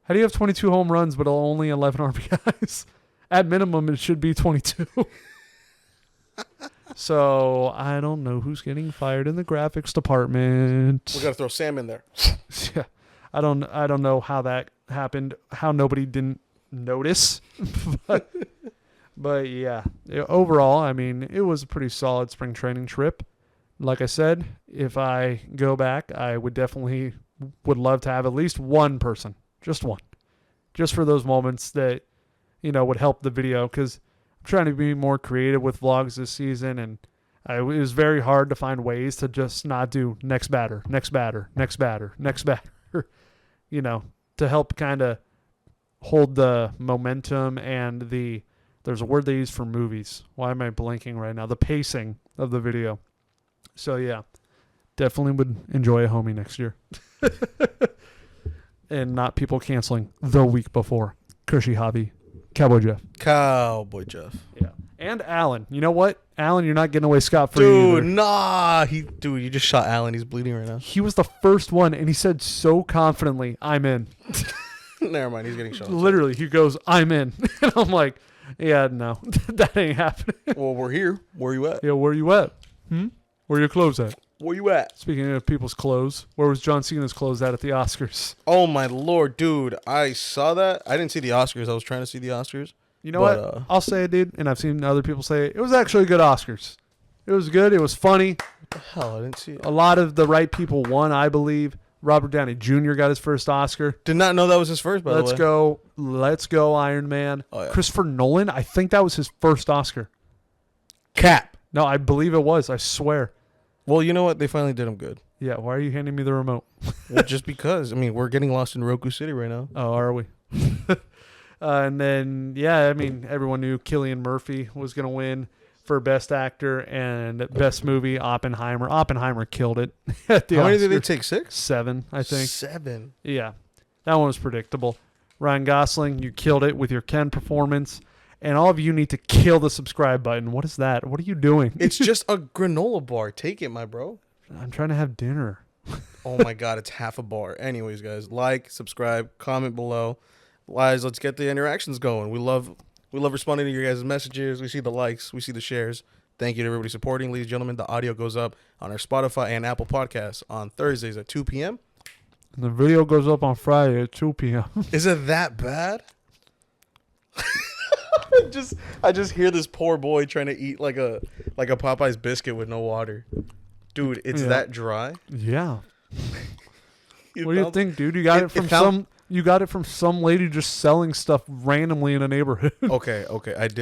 How do you have 22 home runs but only 11 RBIs? At minimum, it should be 22. So I don't know who's getting fired in the graphics department. We got to throw Sam in there. Yeah, I don't know how that happened, how nobody didn't notice. But yeah, overall, I mean, it was a pretty solid spring training trip. Like I said, if I go back, I would love to have at least one person, just one, just for those moments that, would help the video, because I'm trying to be more creative with vlogs this season, and it was very hard to find ways to just not do next batter, next batter, next batter, next batter, to help kind of hold the momentum and there's a word they use for movies. Why am I blanking right now? The pacing of the video. So yeah, definitely would enjoy a homie next year. And not people canceling the week before. Cushy hobby. Cowboy Jeff. Yeah. And Alan. You know what? Alan, you're not getting away scot-free Dude, either. nah. You just shot Alan. He's bleeding right now. He was the first one, and he said so confidently, I'm in. Never mind. He's getting shot. Literally, he goes, I'm in. And I'm like, yeah, no. That ain't happening. Well, we're here. Where you at? Yeah, where you at? Where your clothes at? Where you at? Speaking of people's clothes, where was John Cena's clothes at the Oscars? Oh, my Lord, dude. I saw that. I didn't see the Oscars. I was trying to see the Oscars. You know what? I'll say it, dude, and I've seen other people say it. It was actually good Oscars. It was good. It was funny. What the hell? I didn't see it. A lot of the right people won, I believe. Robert Downey Jr. got his first Oscar. Did not know that was his first, by the way. Let's go, Iron Man. Oh, yeah. Christopher Nolan, I think that was his first Oscar. Cap. No, I believe it was. I swear. Well, you know what? They finally did him good. Yeah, why are you handing me the remote? Well, just because. I mean, we're getting lost in Roku City right now. Oh, are we? And then, yeah, I mean, everyone knew Cillian Murphy was going to win. for Best Actor and Best Movie, Oppenheimer. Oppenheimer killed it at the How many did they Oscars. take? 6? 7, I think. 7. Yeah, that one was predictable. Ryan Gosling, you killed it with your Ken performance. And all of you need to kill the subscribe button. What is that? What are you doing? It's just a granola bar. Take it, my bro. I'm trying to have dinner. Oh my god, it's half a bar. Anyways, guys, like, subscribe, comment below. Guys, let's get the interactions going. We love responding to your guys' messages. We see the likes, we see the shares. Thank you to everybody supporting, ladies and gentlemen. The audio goes up on our Spotify and Apple Podcasts on Thursdays at 2 p.m. And the video goes up on Friday at 2 p.m. Is it that bad? I just hear this poor boy trying to eat like a Popeye's biscuit with no water. Dude, it's that dry. Yeah. What do you think, dude? You got it from some lady just selling stuff randomly in a neighborhood. Okay.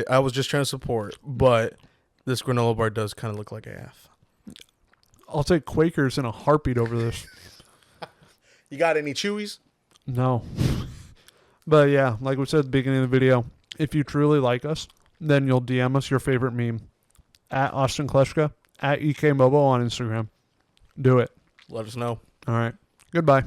I was just trying to support, but this granola bar does kind of look like AF. I'll take Quakers in a heartbeat over this. You got any Chewies? No. But yeah, like we said at the beginning of the video, if you truly like us, then you'll DM us your favorite meme at Austin Kleschka, at EKMobo on Instagram. Do it. Let us know. All right. Goodbye.